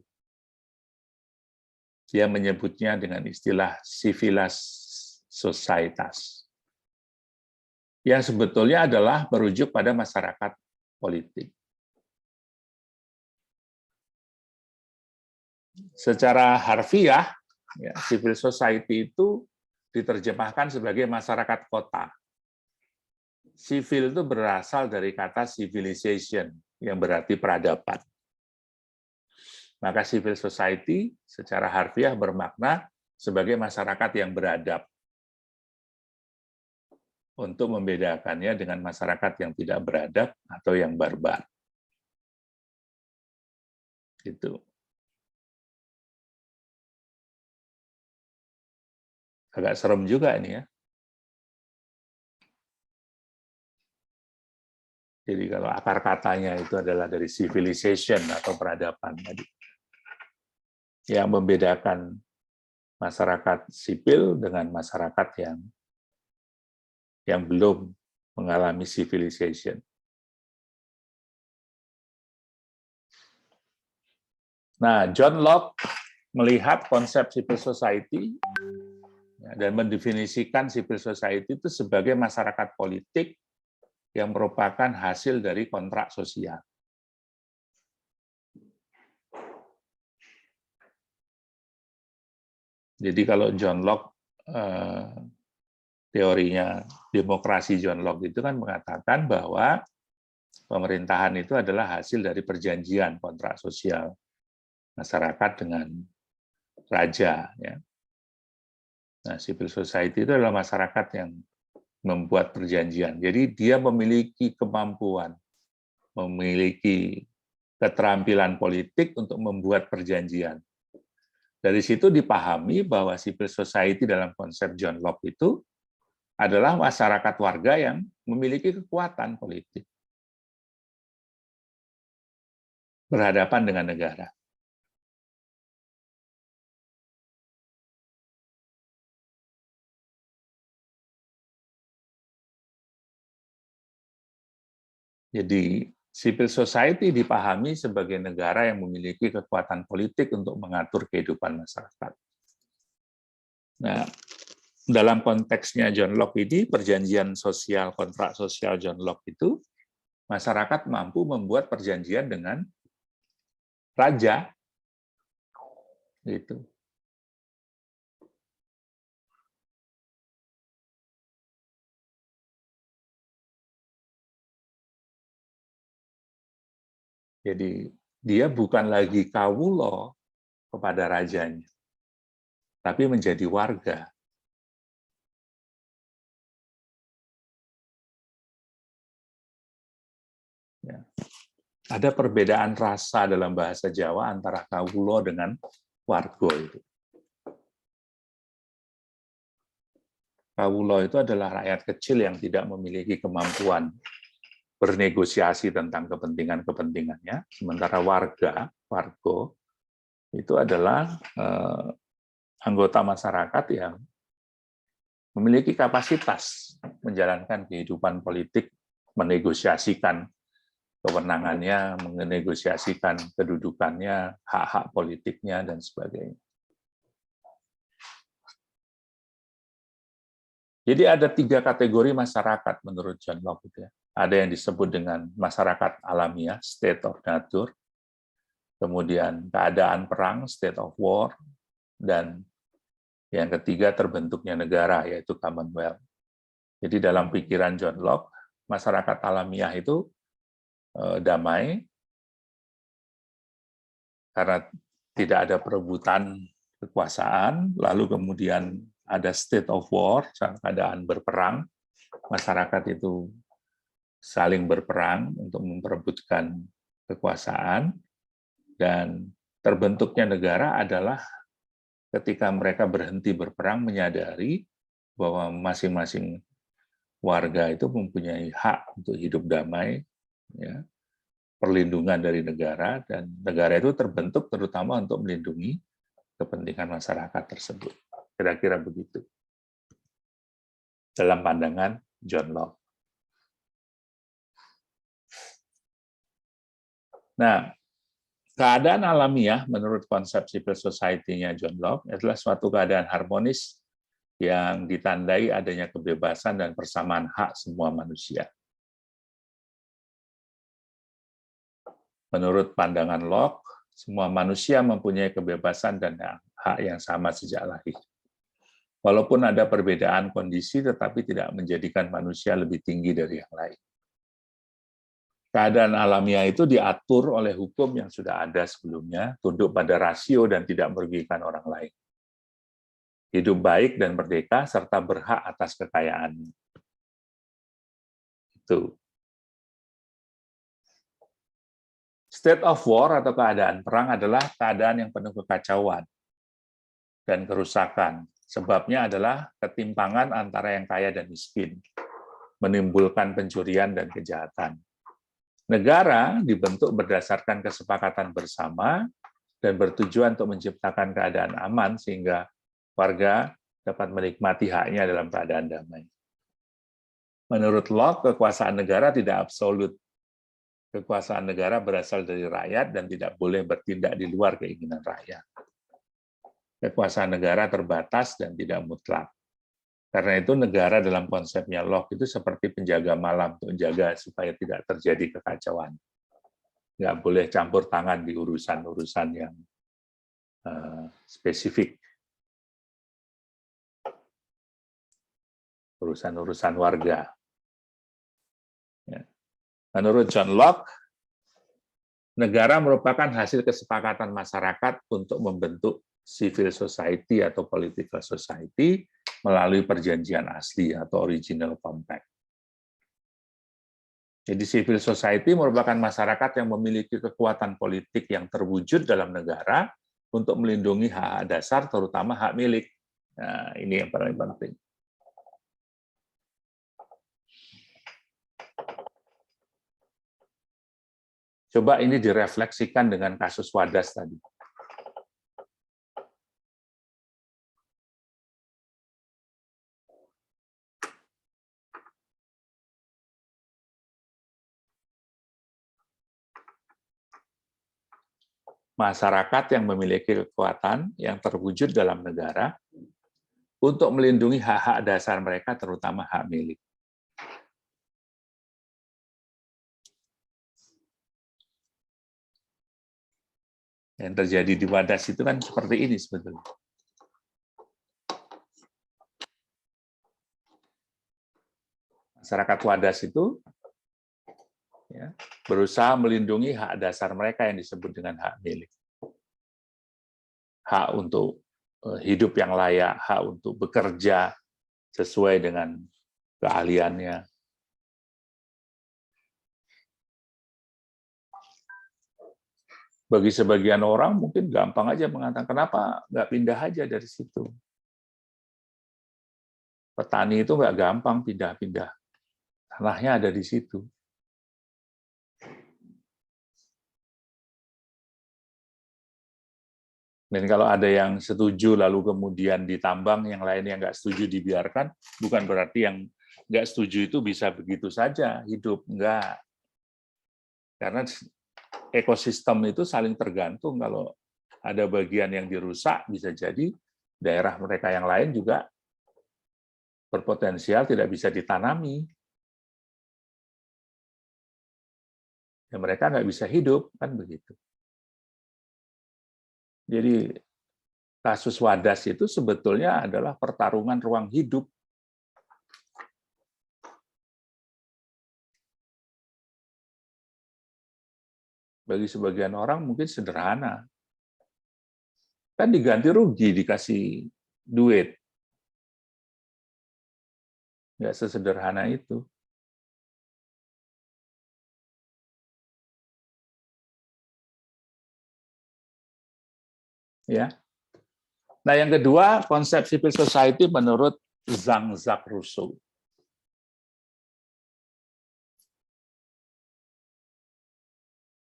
A: Dia menyebutnya dengan istilah civitas societas, yang sebetulnya adalah merujuk pada masyarakat politik. Secara harfiah, ya, civil society itu diterjemahkan sebagai masyarakat kota. Civil itu berasal dari kata civilization, yang berarti peradaban. Maka civil society secara harfiah bermakna sebagai masyarakat yang beradab, untuk membedakannya dengan masyarakat yang tidak beradab atau yang barbar. Gitu. Agak serem juga ini ya. Jadi kalau akar katanya itu adalah dari civilization atau peradaban tadi, yang membedakan masyarakat sipil dengan masyarakat yang belum mengalami civilization. Nah, John Locke melihat konsep civil society dan mendefinisikan civil society itu sebagai masyarakat politik yang merupakan hasil dari kontrak sosial. Jadi kalau John Locke, teorinya demokrasi John Locke itu kan mengatakan bahwa pemerintahan itu adalah hasil dari perjanjian kontrak sosial masyarakat dengan raja. Ya. Nah, civil society itu adalah masyarakat yang membuat perjanjian. Jadi dia memiliki kemampuan, memiliki keterampilan politik untuk membuat perjanjian. Dari situ dipahami bahwa civil society dalam konsep John Locke itu adalah masyarakat warga yang memiliki kekuatan politik berhadapan dengan negara. Jadi civil society dipahami sebagai negara yang memiliki kekuatan politik untuk mengatur kehidupan masyarakat. Nah, dalam konteksnya John Locke ini, perjanjian sosial, kontrak sosial John Locke itu, masyarakat mampu membuat perjanjian dengan raja. Gitu. Jadi dia bukan lagi kawulo kepada rajanya, tapi menjadi warga. Ya. Ada perbedaan rasa dalam bahasa Jawa antara kawulo dengan warga itu. Kawulo itu adalah rakyat kecil yang tidak memiliki kemampuan bernegosiasi tentang kepentingan-kepentingannya, sementara warga itu adalah anggota masyarakat yang memiliki kapasitas menjalankan kehidupan politik, menegosiasikan kewenangannya, menegosiasikan kedudukannya, hak-hak politiknya, dan sebagainya. Jadi ada 3 kategori masyarakat menurut John Locke. Ada yang disebut dengan masyarakat alamiah, state of nature, kemudian keadaan perang, state of war, dan yang ketiga terbentuknya negara, yaitu Commonwealth. Jadi dalam pikiran John Locke, masyarakat alamiah itu damai, karena tidak ada perebutan kekuasaan, lalu kemudian ada state of war, keadaan berperang, masyarakat itu saling berperang untuk memperebutkan kekuasaan, dan terbentuknya negara adalah ketika mereka berhenti berperang, menyadari bahwa masing-masing warga itu mempunyai hak untuk hidup damai, ya, perlindungan dari negara, dan negara itu terbentuk terutama untuk melindungi kepentingan masyarakat tersebut. Kira-kira begitu. Dalam pandangan John Locke. Nah, keadaan alamiah menurut konsep civil society-nya John Locke adalah suatu keadaan harmonis yang ditandai adanya kebebasan dan persamaan hak semua manusia. Menurut pandangan Locke, semua manusia mempunyai kebebasan dan hak yang sama sejak lahir. Walaupun ada perbedaan kondisi, tetapi tidak menjadikan manusia lebih tinggi dari yang lain. Keadaan alamiah itu diatur oleh hukum yang sudah ada sebelumnya, tunduk pada rasio dan tidak merugikan orang lain. Hidup baik dan merdeka, serta berhak atas kekayaannya. Itu. State of war atau keadaan perang adalah keadaan yang penuh kekacauan dan kerusakan. Sebabnya adalah ketimpangan antara yang kaya dan miskin, menimbulkan pencurian dan kejahatan. Negara dibentuk berdasarkan kesepakatan bersama dan bertujuan untuk menciptakan keadaan aman sehingga warga dapat menikmati haknya dalam keadaan damai. Menurut Locke, kekuasaan negara tidak absolut. Kekuasaan negara berasal dari rakyat dan tidak boleh bertindak di luar keinginan rakyat. Kekuasaan negara terbatas dan tidak mutlak. Karena itu negara dalam konsepnya Locke itu seperti penjaga malam untuk menjaga supaya tidak terjadi kekacauan. Nggak boleh campur tangan di urusan-urusan yang spesifik. Urusan-urusan warga. Ya. Menurut John Locke, negara merupakan hasil kesepakatan masyarakat untuk membentuk civil society atau political society melalui perjanjian asli atau original compact. Jadi civil society merupakan masyarakat yang memiliki kekuatan politik yang terwujud dalam negara untuk melindungi hak dasar, terutama hak milik. Nah, ini yang paling penting. Coba ini direfleksikan dengan kasus Wadas tadi. Masyarakat yang memiliki kekuatan yang terwujud dalam negara untuk melindungi hak-hak dasar mereka, terutama hak milik. Yang terjadi di Wadas itu kan seperti ini sebetulnya. Masyarakat Wadas itu ya, berusaha melindungi hak dasar mereka yang disebut dengan hak milik. Hak untuk hidup yang layak, hak untuk bekerja sesuai dengan keahliannya. Bagi sebagian orang mungkin gampang aja mengatakan, kenapa nggak pindah aja dari situ? Petani itu nggak gampang pindah-pindah. Tanahnya ada di situ. Dan kalau ada yang setuju lalu kemudian ditambang, yang lain yang nggak setuju dibiarkan, bukan berarti yang nggak setuju itu bisa begitu saja hidup. Enggak. Karena ekosistem itu saling tergantung. Kalau ada bagian yang dirusak, bisa jadi daerah mereka yang lain juga berpotensial tidak bisa ditanami. Ya, mereka nggak bisa hidup, kan begitu. Jadi kasus Wadas itu sebetulnya adalah pertarungan ruang hidup. Bagi sebagian orang mungkin sederhana. Kan diganti rugi, dikasih duit. Nggak sesederhana itu. Ya. Nah, yang kedua, konsep civil society menurut Jean-Jacques Rousseau.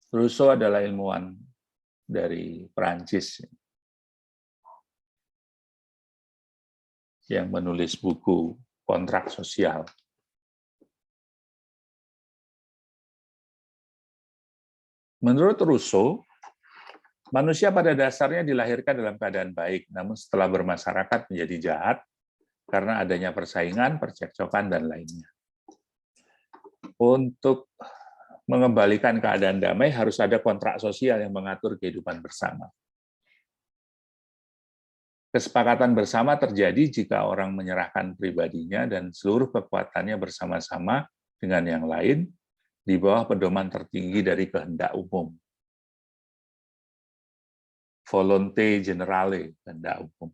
A: Rousseau adalah ilmuwan dari Perancis yang menulis buku Kontrak Sosial. Menurut Rousseau, manusia pada dasarnya dilahirkan dalam keadaan baik, namun setelah bermasyarakat menjadi jahat karena adanya persaingan, percekcokan, dan lainnya. Untuk mengembalikan keadaan damai harus ada kontrak sosial yang mengatur kehidupan bersama. Kesepakatan bersama terjadi jika orang menyerahkan pribadinya dan seluruh kekuatannya bersama-sama dengan yang lain di bawah pedoman tertinggi dari kehendak umum. Volonté générale, kehendak umum.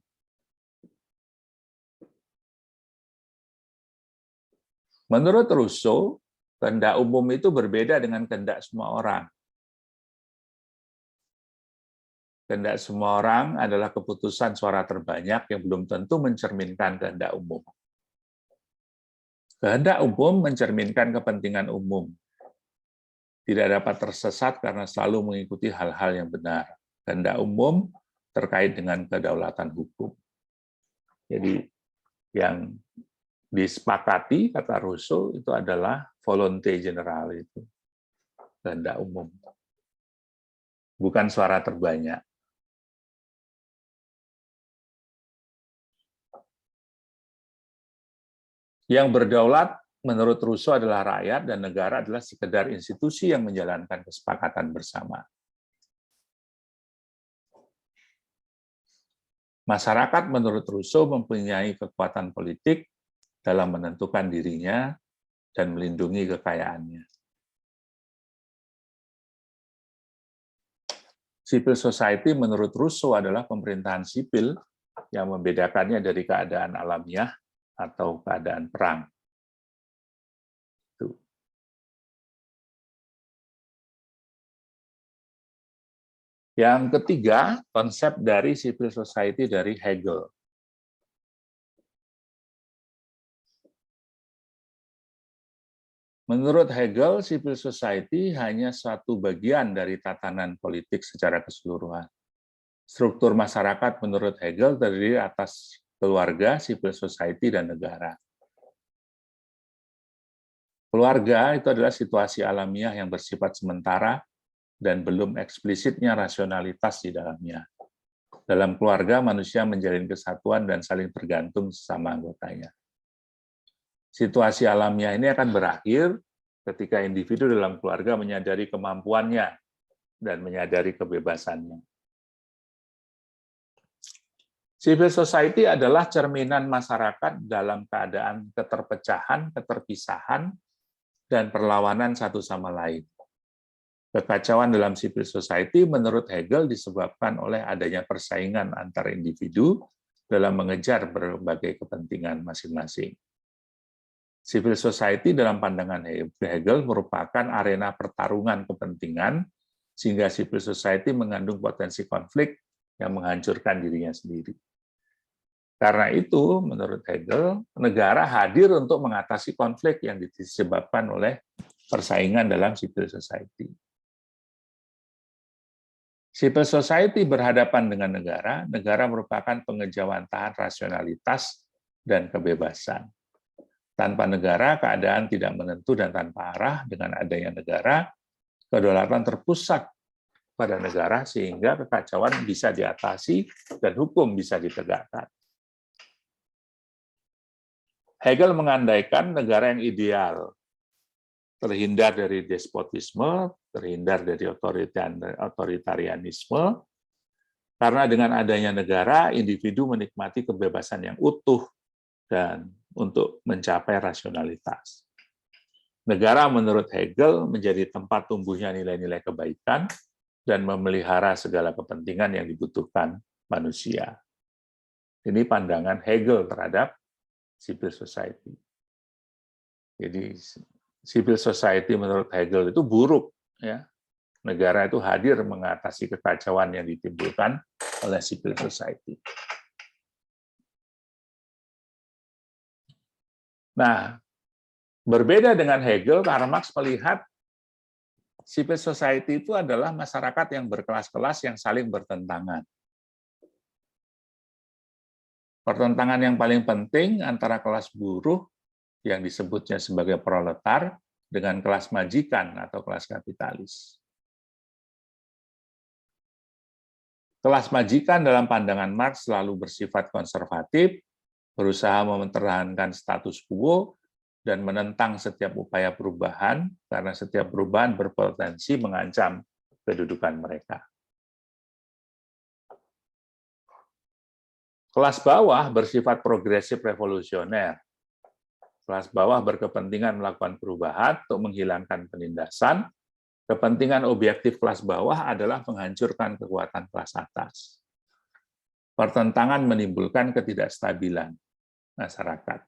A: Menurut Rousseau, kehendak umum itu berbeda dengan kehendak semua orang. Kehendak semua orang adalah keputusan suara terbanyak yang belum tentu mencerminkan kehendak umum. Kehendak umum mencerminkan kepentingan umum. Tidak dapat tersesat karena selalu mengikuti hal-hal yang benar. Kehendak umum terkait dengan kedaulatan hukum. Jadi yang disepakati, kata Rousseau, itu adalah volonté générale, itu kehendak umum. Bukan suara terbanyak. Yang berdaulat menurut Rousseau adalah rakyat dan negara adalah sekedar institusi yang menjalankan kesepakatan bersama. Masyarakat menurut Rousseau mempunyai kekuatan politik dalam menentukan dirinya dan melindungi kekayaannya. Civil society menurut Rousseau adalah pemerintahan sipil yang membedakannya dari keadaan alamiah atau keadaan perang. Yang ketiga, konsep dari civil society dari Hegel. Menurut Hegel, civil society hanya suatu bagian dari tatanan politik secara keseluruhan. Struktur masyarakat menurut Hegel terdiri atas keluarga, civil society, dan negara. Keluarga itu adalah situasi alamiah yang bersifat sementara dan belum eksplisitnya rasionalitas di dalamnya. Dalam keluarga, manusia menjalin kesatuan dan saling tergantung sesama anggotanya. Situasi alamiah ini akan berakhir ketika individu dalam keluarga menyadari kemampuannya dan menyadari kebebasannya. Civil society adalah cerminan masyarakat dalam keadaan keterpecahan, keterpisahan, dan perlawanan satu sama lain. Kekacauan dalam civil society menurut Hegel disebabkan oleh adanya persaingan antar individu dalam mengejar berbagai kepentingan masing-masing. Civil society dalam pandangan Hegel merupakan arena pertarungan kepentingan, sehingga civil society mengandung potensi konflik yang menghancurkan dirinya sendiri. Karena itu, menurut Hegel, negara hadir untuk mengatasi konflik yang disebabkan oleh persaingan dalam civil society. Civil society berhadapan dengan negara, negara merupakan pengejawantahan rasionalitas dan kebebasan. Tanpa negara, keadaan tidak menentu dan tanpa arah. Dengan adanya negara, kedaulatan terpusat pada negara sehingga kekacauan bisa diatasi dan hukum bisa ditegakkan. Hegel mengandaikan negara yang ideal, terhindar dari despotisme, terhindar dari otoritarianisme, karena dengan adanya negara, individu menikmati kebebasan yang utuh dan untuk mencapai rasionalitas. Negara menurut Hegel menjadi tempat tumbuhnya nilai-nilai kebaikan dan memelihara segala kepentingan yang dibutuhkan manusia. Ini pandangan Hegel terhadap civil society. Jadi civil society menurut Hegel itu buruk, ya. Negara itu hadir mengatasi kekacauan yang ditimbulkan oleh civil society. Nah, berbeda dengan Hegel, Karl Marx melihat civil society itu adalah masyarakat yang berkelas-kelas yang saling bertentangan. Pertentangan yang paling penting antara kelas buruh yang disebutnya sebagai proletar dengan kelas majikan atau kelas kapitalis. Kelas majikan dalam pandangan Marx selalu bersifat konservatif, berusaha mempertahankan status quo, dan menentang setiap upaya perubahan, karena setiap perubahan berpotensi mengancam kedudukan mereka. Kelas bawah bersifat progresif revolusioner. Kelas bawah berkepentingan melakukan perubahan untuk menghilangkan penindasan. Kepentingan objektif kelas bawah adalah menghancurkan kekuatan kelas atas. Pertentangan menimbulkan ketidakstabilan masyarakat.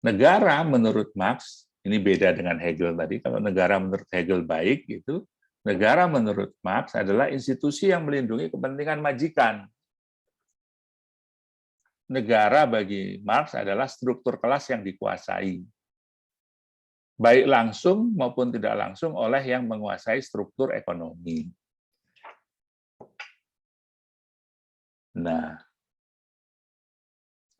A: Negara menurut Marx, ini beda dengan Hegel tadi, kalau negara menurut Hegel baik, gitu, negara menurut Marx adalah institusi yang melindungi kepentingan majikan. Negara bagi Marx adalah struktur kelas yang dikuasai, baik langsung maupun tidak langsung oleh yang menguasai struktur ekonomi. Nah,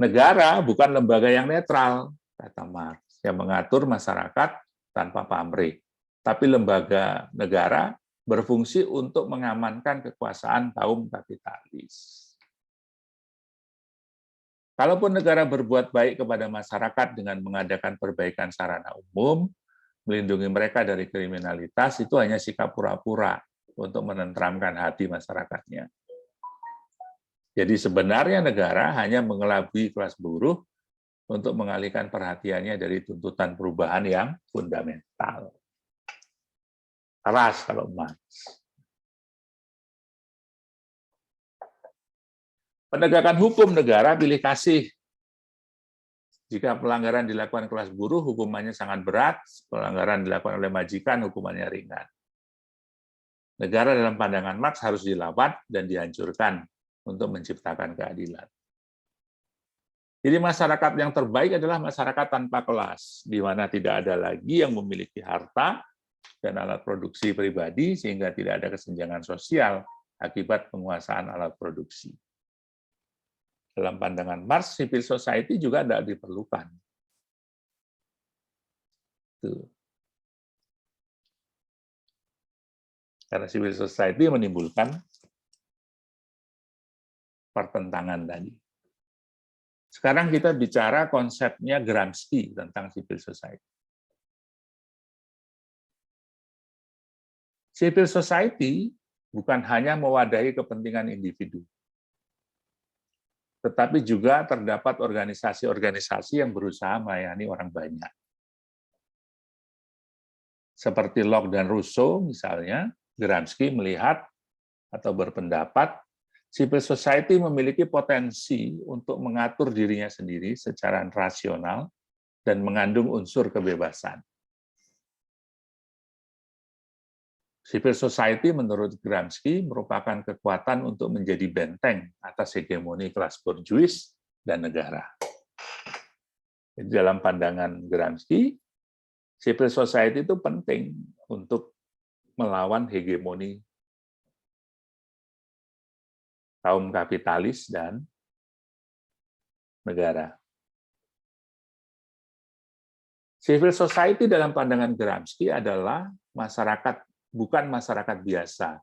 A: negara bukan lembaga yang netral, kata Marx, yang mengatur masyarakat tanpa pamrih. Tapi lembaga negara berfungsi untuk mengamankan kekuasaan kaum kapitalis. Kalaupun negara berbuat baik kepada masyarakat dengan mengadakan perbaikan sarana umum, melindungi mereka dari kriminalitas, itu hanya sikap pura-pura untuk menenteramkan hati masyarakatnya. Jadi sebenarnya negara hanya mengelabui kelas buruh untuk mengalihkan perhatiannya dari tuntutan perubahan yang fundamental. Keras kalau Marx. Penegakan hukum negara pilih kasih. Jika pelanggaran dilakukan kelas buruh, hukumannya sangat berat. Pelanggaran dilakukan oleh majikan, hukumannya ringan. Negara dalam pandangan Marx harus dilawan dan dihancurkan untuk menciptakan keadilan. Jadi masyarakat yang terbaik adalah masyarakat tanpa kelas, di mana tidak ada lagi yang memiliki harta dan alat produksi pribadi, sehingga tidak ada kesenjangan sosial akibat penguasaan alat produksi. Dalam pandangan Marx, civil society juga tidak diperlukan. Tuh. Karena civil society menimbulkan pertentangan tadi. Sekarang kita bicara konsepnya Gramsci tentang civil society. Civil society bukan hanya mewadahi kepentingan individu, tetapi juga terdapat organisasi-organisasi yang berusaha melayani orang banyak. Seperti Locke dan Rousseau misalnya, Gramsci melihat atau berpendapat civil society memiliki potensi untuk mengatur dirinya sendiri secara rasional dan mengandung unsur kebebasan. Civil society menurut Gramsci merupakan kekuatan untuk menjadi benteng atas hegemoni kelas borjuis dan negara. Jadi dalam pandangan Gramsci, civil society itu penting untuk melawan hegemoni kaum kapitalis dan negara. Civil society dalam pandangan Gramsci adalah masyarakat, bukan masyarakat biasa,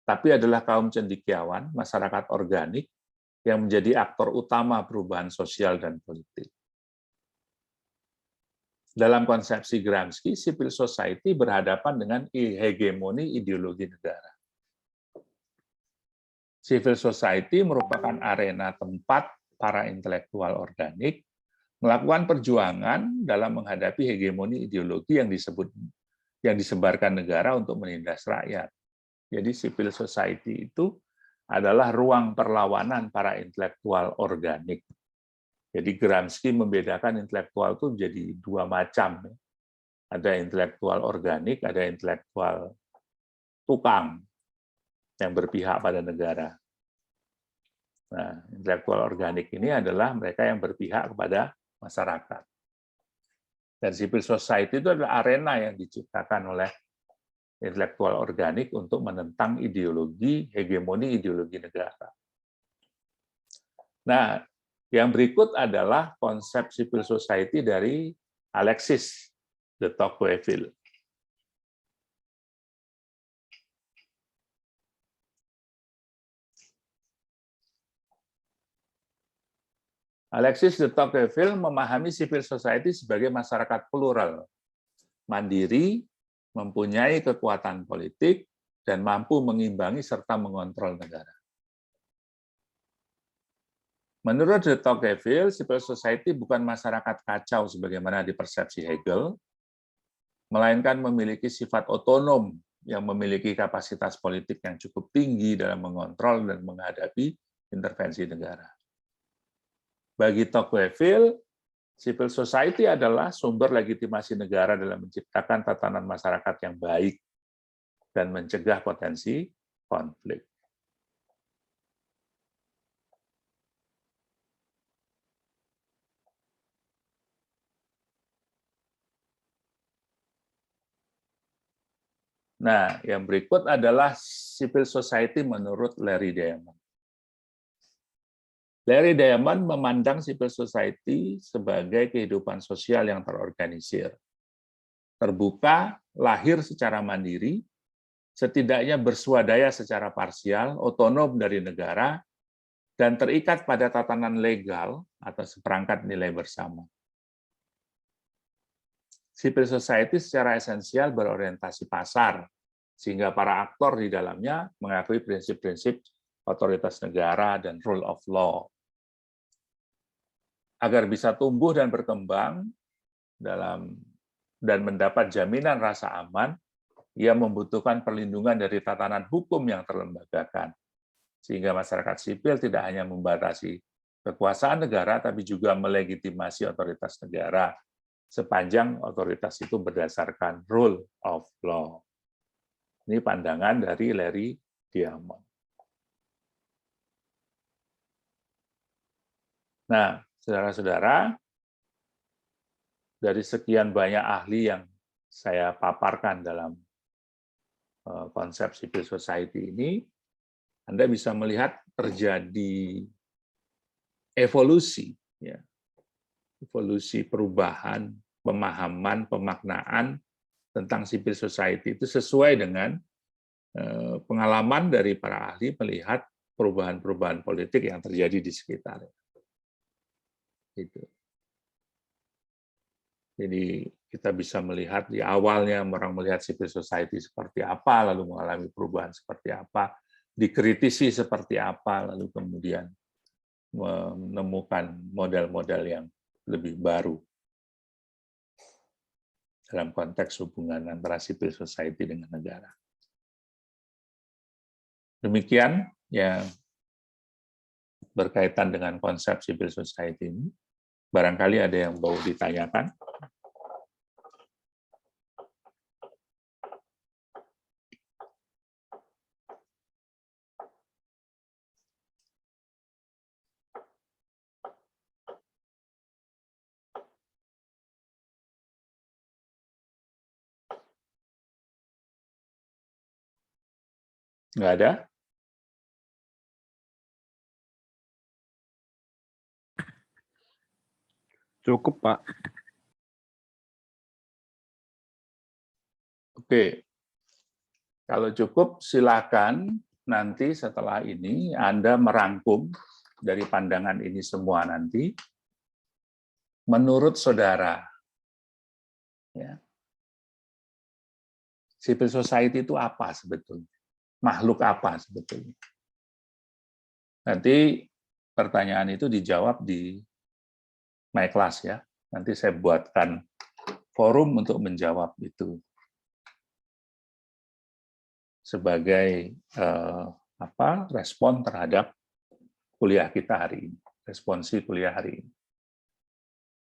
A: tapi adalah kaum cendekiawan, masyarakat organik yang menjadi aktor utama perubahan sosial dan politik. Dalam konsepsi Gramsci, civil society berhadapan dengan hegemoni ideologi negara. Civil society merupakan arena tempat para intelektual organik melakukan perjuangan dalam menghadapi hegemoni ideologi yang disebarkan negara untuk menindas rakyat. Jadi civil society itu adalah ruang perlawanan para intelektual organik. Jadi Gramsci membedakan intelektual itu menjadi dua macam. Ada intelektual organik, ada intelektual tukang yang berpihak pada negara. Nah, intelektual organik ini adalah mereka yang berpihak kepada masyarakat. Dan civil society itu adalah arena yang diciptakan oleh intelektual organik untuk menentang ideologi, hegemoni ideologi negara. Nah, yang berikut adalah konsep civil society dari Alexis de Tocqueville. Alexis de Tocqueville memahami civil society sebagai masyarakat plural, mandiri, mempunyai kekuatan politik, dan mampu mengimbangi serta mengontrol negara. Menurut de Tocqueville, civil society bukan masyarakat kacau sebagaimana dipersepsi Hegel, melainkan memiliki sifat otonom yang memiliki kapasitas politik yang cukup tinggi dalam mengontrol dan menghadapi intervensi negara. Bagi Tocqueville, civil society adalah sumber legitimasi negara dalam menciptakan tatanan masyarakat yang baik dan mencegah potensi konflik. Nah, yang berikut adalah civil society menurut Larry Diamond. Larry Diamond memandang civil society sebagai kehidupan sosial yang terorganisir, terbuka, lahir secara mandiri, setidaknya berswadaya secara parsial, otonom dari negara, dan terikat pada tatanan legal atau seperangkat nilai bersama. Civil society secara esensial berorientasi pasar, sehingga para aktor di dalamnya mengakui prinsip-prinsip otoritas negara dan rule of law. Agar bisa tumbuh dan berkembang dan mendapat jaminan rasa aman, ia membutuhkan perlindungan dari tatanan hukum yang terlembagakan. Sehingga masyarakat sipil tidak hanya membatasi kekuasaan negara, tapi juga melegitimasi otoritas negara sepanjang otoritas itu berdasarkan rule of law. Ini pandangan dari Larry Diamond. Nah, saudara-saudara, dari sekian banyak ahli yang saya paparkan dalam konsep civil society ini, Anda bisa melihat terjadi evolusi, ya, evolusi perubahan, pemahaman, pemaknaan tentang civil society itu sesuai dengan pengalaman dari para ahli melihat perubahan-perubahan politik yang terjadi di sekitar. Gitu. Jadi kita bisa melihat di awalnya orang melihat civil society seperti apa, lalu mengalami perubahan seperti apa, dikritisi seperti apa, lalu kemudian menemukan model-model yang lebih baru dalam konteks hubungan antara civil society dengan negara. Demikian yang berkaitan dengan konsep civil society ini. Barangkali ada yang mau ditanyakan. Nggak ada?
D: Cukup, Pak.
A: Oke. Kalau cukup, silakan nanti setelah ini Anda merangkum dari pandangan ini semua nanti, menurut saudara, ya, civil society itu apa sebetulnya? Makhluk apa sebetulnya? Nanti pertanyaan itu dijawab di My Class ya. Nanti saya buatkan forum untuk menjawab itu sebagai respon terhadap kuliah kita hari ini, responsi kuliah hari ini.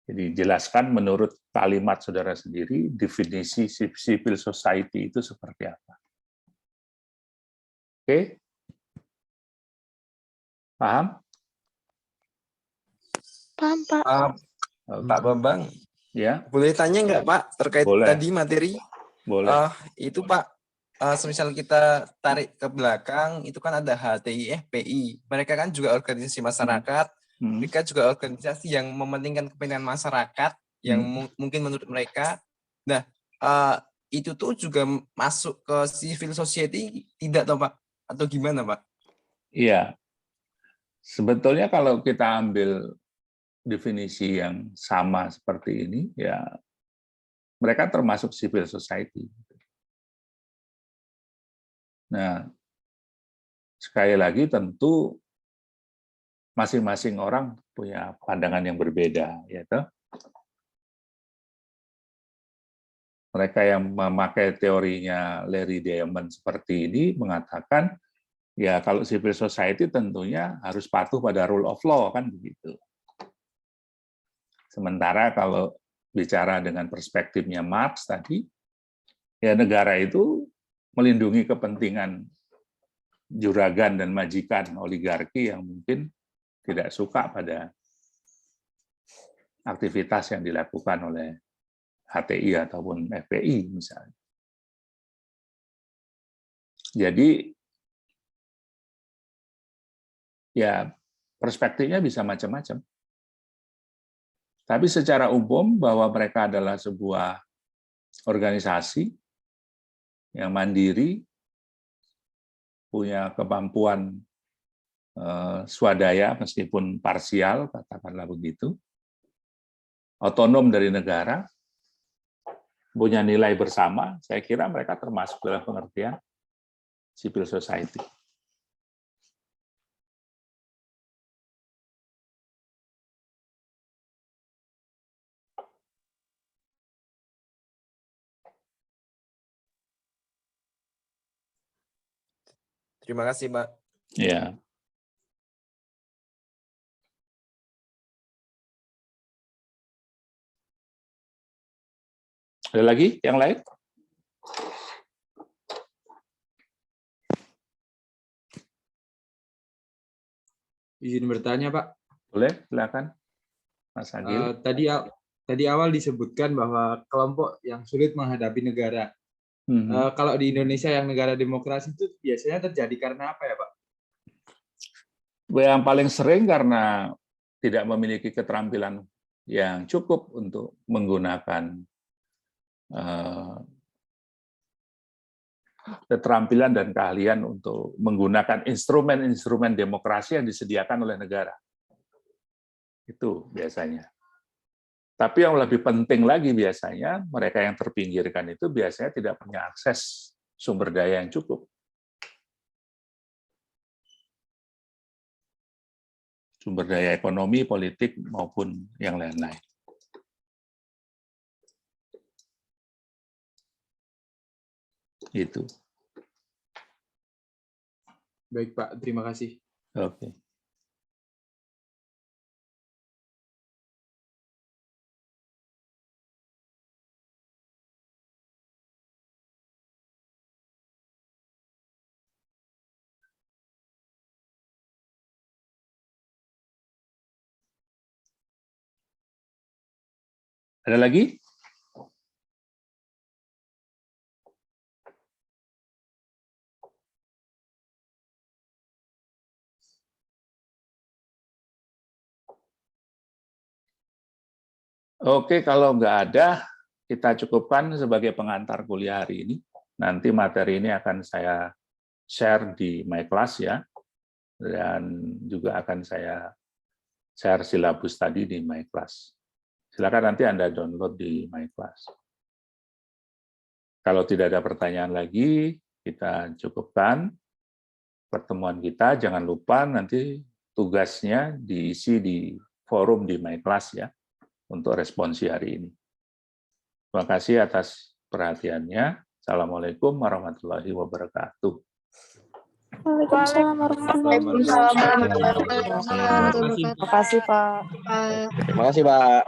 A: Jadi jelaskan menurut kalimat saudara sendiri, definisi civil society itu seperti apa. Oke? Paham?
E: Paham, Pak.
B: Pak Bambang,
A: Ya,
B: boleh tanya nggak Pak terkait
A: Boleh.
B: tadi materi?
A: boleh.
B: Itu Pak, semisal kita tarik ke belakang, itu kan ada HTI, FPI. Mereka kan juga organisasi masyarakat, mereka juga organisasi yang mementingkan kepentingan masyarakat, yang mungkin menurut mereka. Nah, itu tuh juga masuk ke civil society, tidak toh Pak? Atau gimana Pak?
A: Iya. Sebetulnya kalau kita ambil definisi yang sama seperti ini, ya mereka termasuk civil society. Nah, sekali lagi tentu masing-masing orang punya pandangan yang berbeda, ya toh. Mereka yang memakai teorinya Larry Diamond seperti ini mengatakan, ya kalau civil society tentunya harus patuh pada rule of law, kan begitu. Sementara kalau bicara dengan perspektifnya Marx tadi, ya negara itu melindungi kepentingan juragan dan majikan oligarki yang mungkin tidak suka pada aktivitas yang dilakukan oleh HTI ataupun FPI misalnya. Jadi ya perspektifnya bisa macam-macam. Tapi secara umum bahwa mereka adalah sebuah organisasi yang mandiri, punya kemampuan swadaya meskipun parsial, katakanlah begitu, otonom dari negara, punya nilai bersama, saya kira mereka termasuk dalam pengertian civil society.
B: Terima kasih Pak.
A: Ya. Ada lagi yang lain?
D: Izin bertanya, Pak.
A: Boleh, silakan. Mas Agil.
D: Tadi awal disebutkan bahwa kelompok yang sulit menghadapi negara. Kalau di Indonesia yang negara demokrasi itu biasanya terjadi karena apa ya, Pak?
A: Yang paling sering karena tidak memiliki keterampilan yang cukup untuk menggunakan keterampilan dan keahlian untuk menggunakan instrumen-instrumen demokrasi yang disediakan oleh negara. Itu biasanya. Tapi yang lebih penting lagi biasanya, mereka yang terpinggirkan itu biasanya tidak punya akses sumber daya yang cukup. Sumber daya ekonomi, politik, maupun yang lain-lain. Itu.
D: Baik, Pak. Terima kasih.
A: Oke. Ada lagi? Oke, kalau nggak ada, kita cukupkan sebagai pengantar kuliah hari ini. Nanti materi ini akan saya share di MyClass ya, dan juga akan saya share silabus tadi di MyClass. Silakan nanti Anda download di MyClass. Kalau tidak ada pertanyaan lagi, kita cukupkan pertemuan kita. Jangan lupa nanti tugasnya diisi di forum di MyClass ya, untuk responsi hari ini. Terima kasih atas perhatiannya. Assalamualaikum warahmatullahi wabarakatuh.
E: Waalaikumsalam warahmatullahi wabarakatuh.
D: Terima kasih.
E: Terima kasih, Pak.
B: Terima kasih, Pak.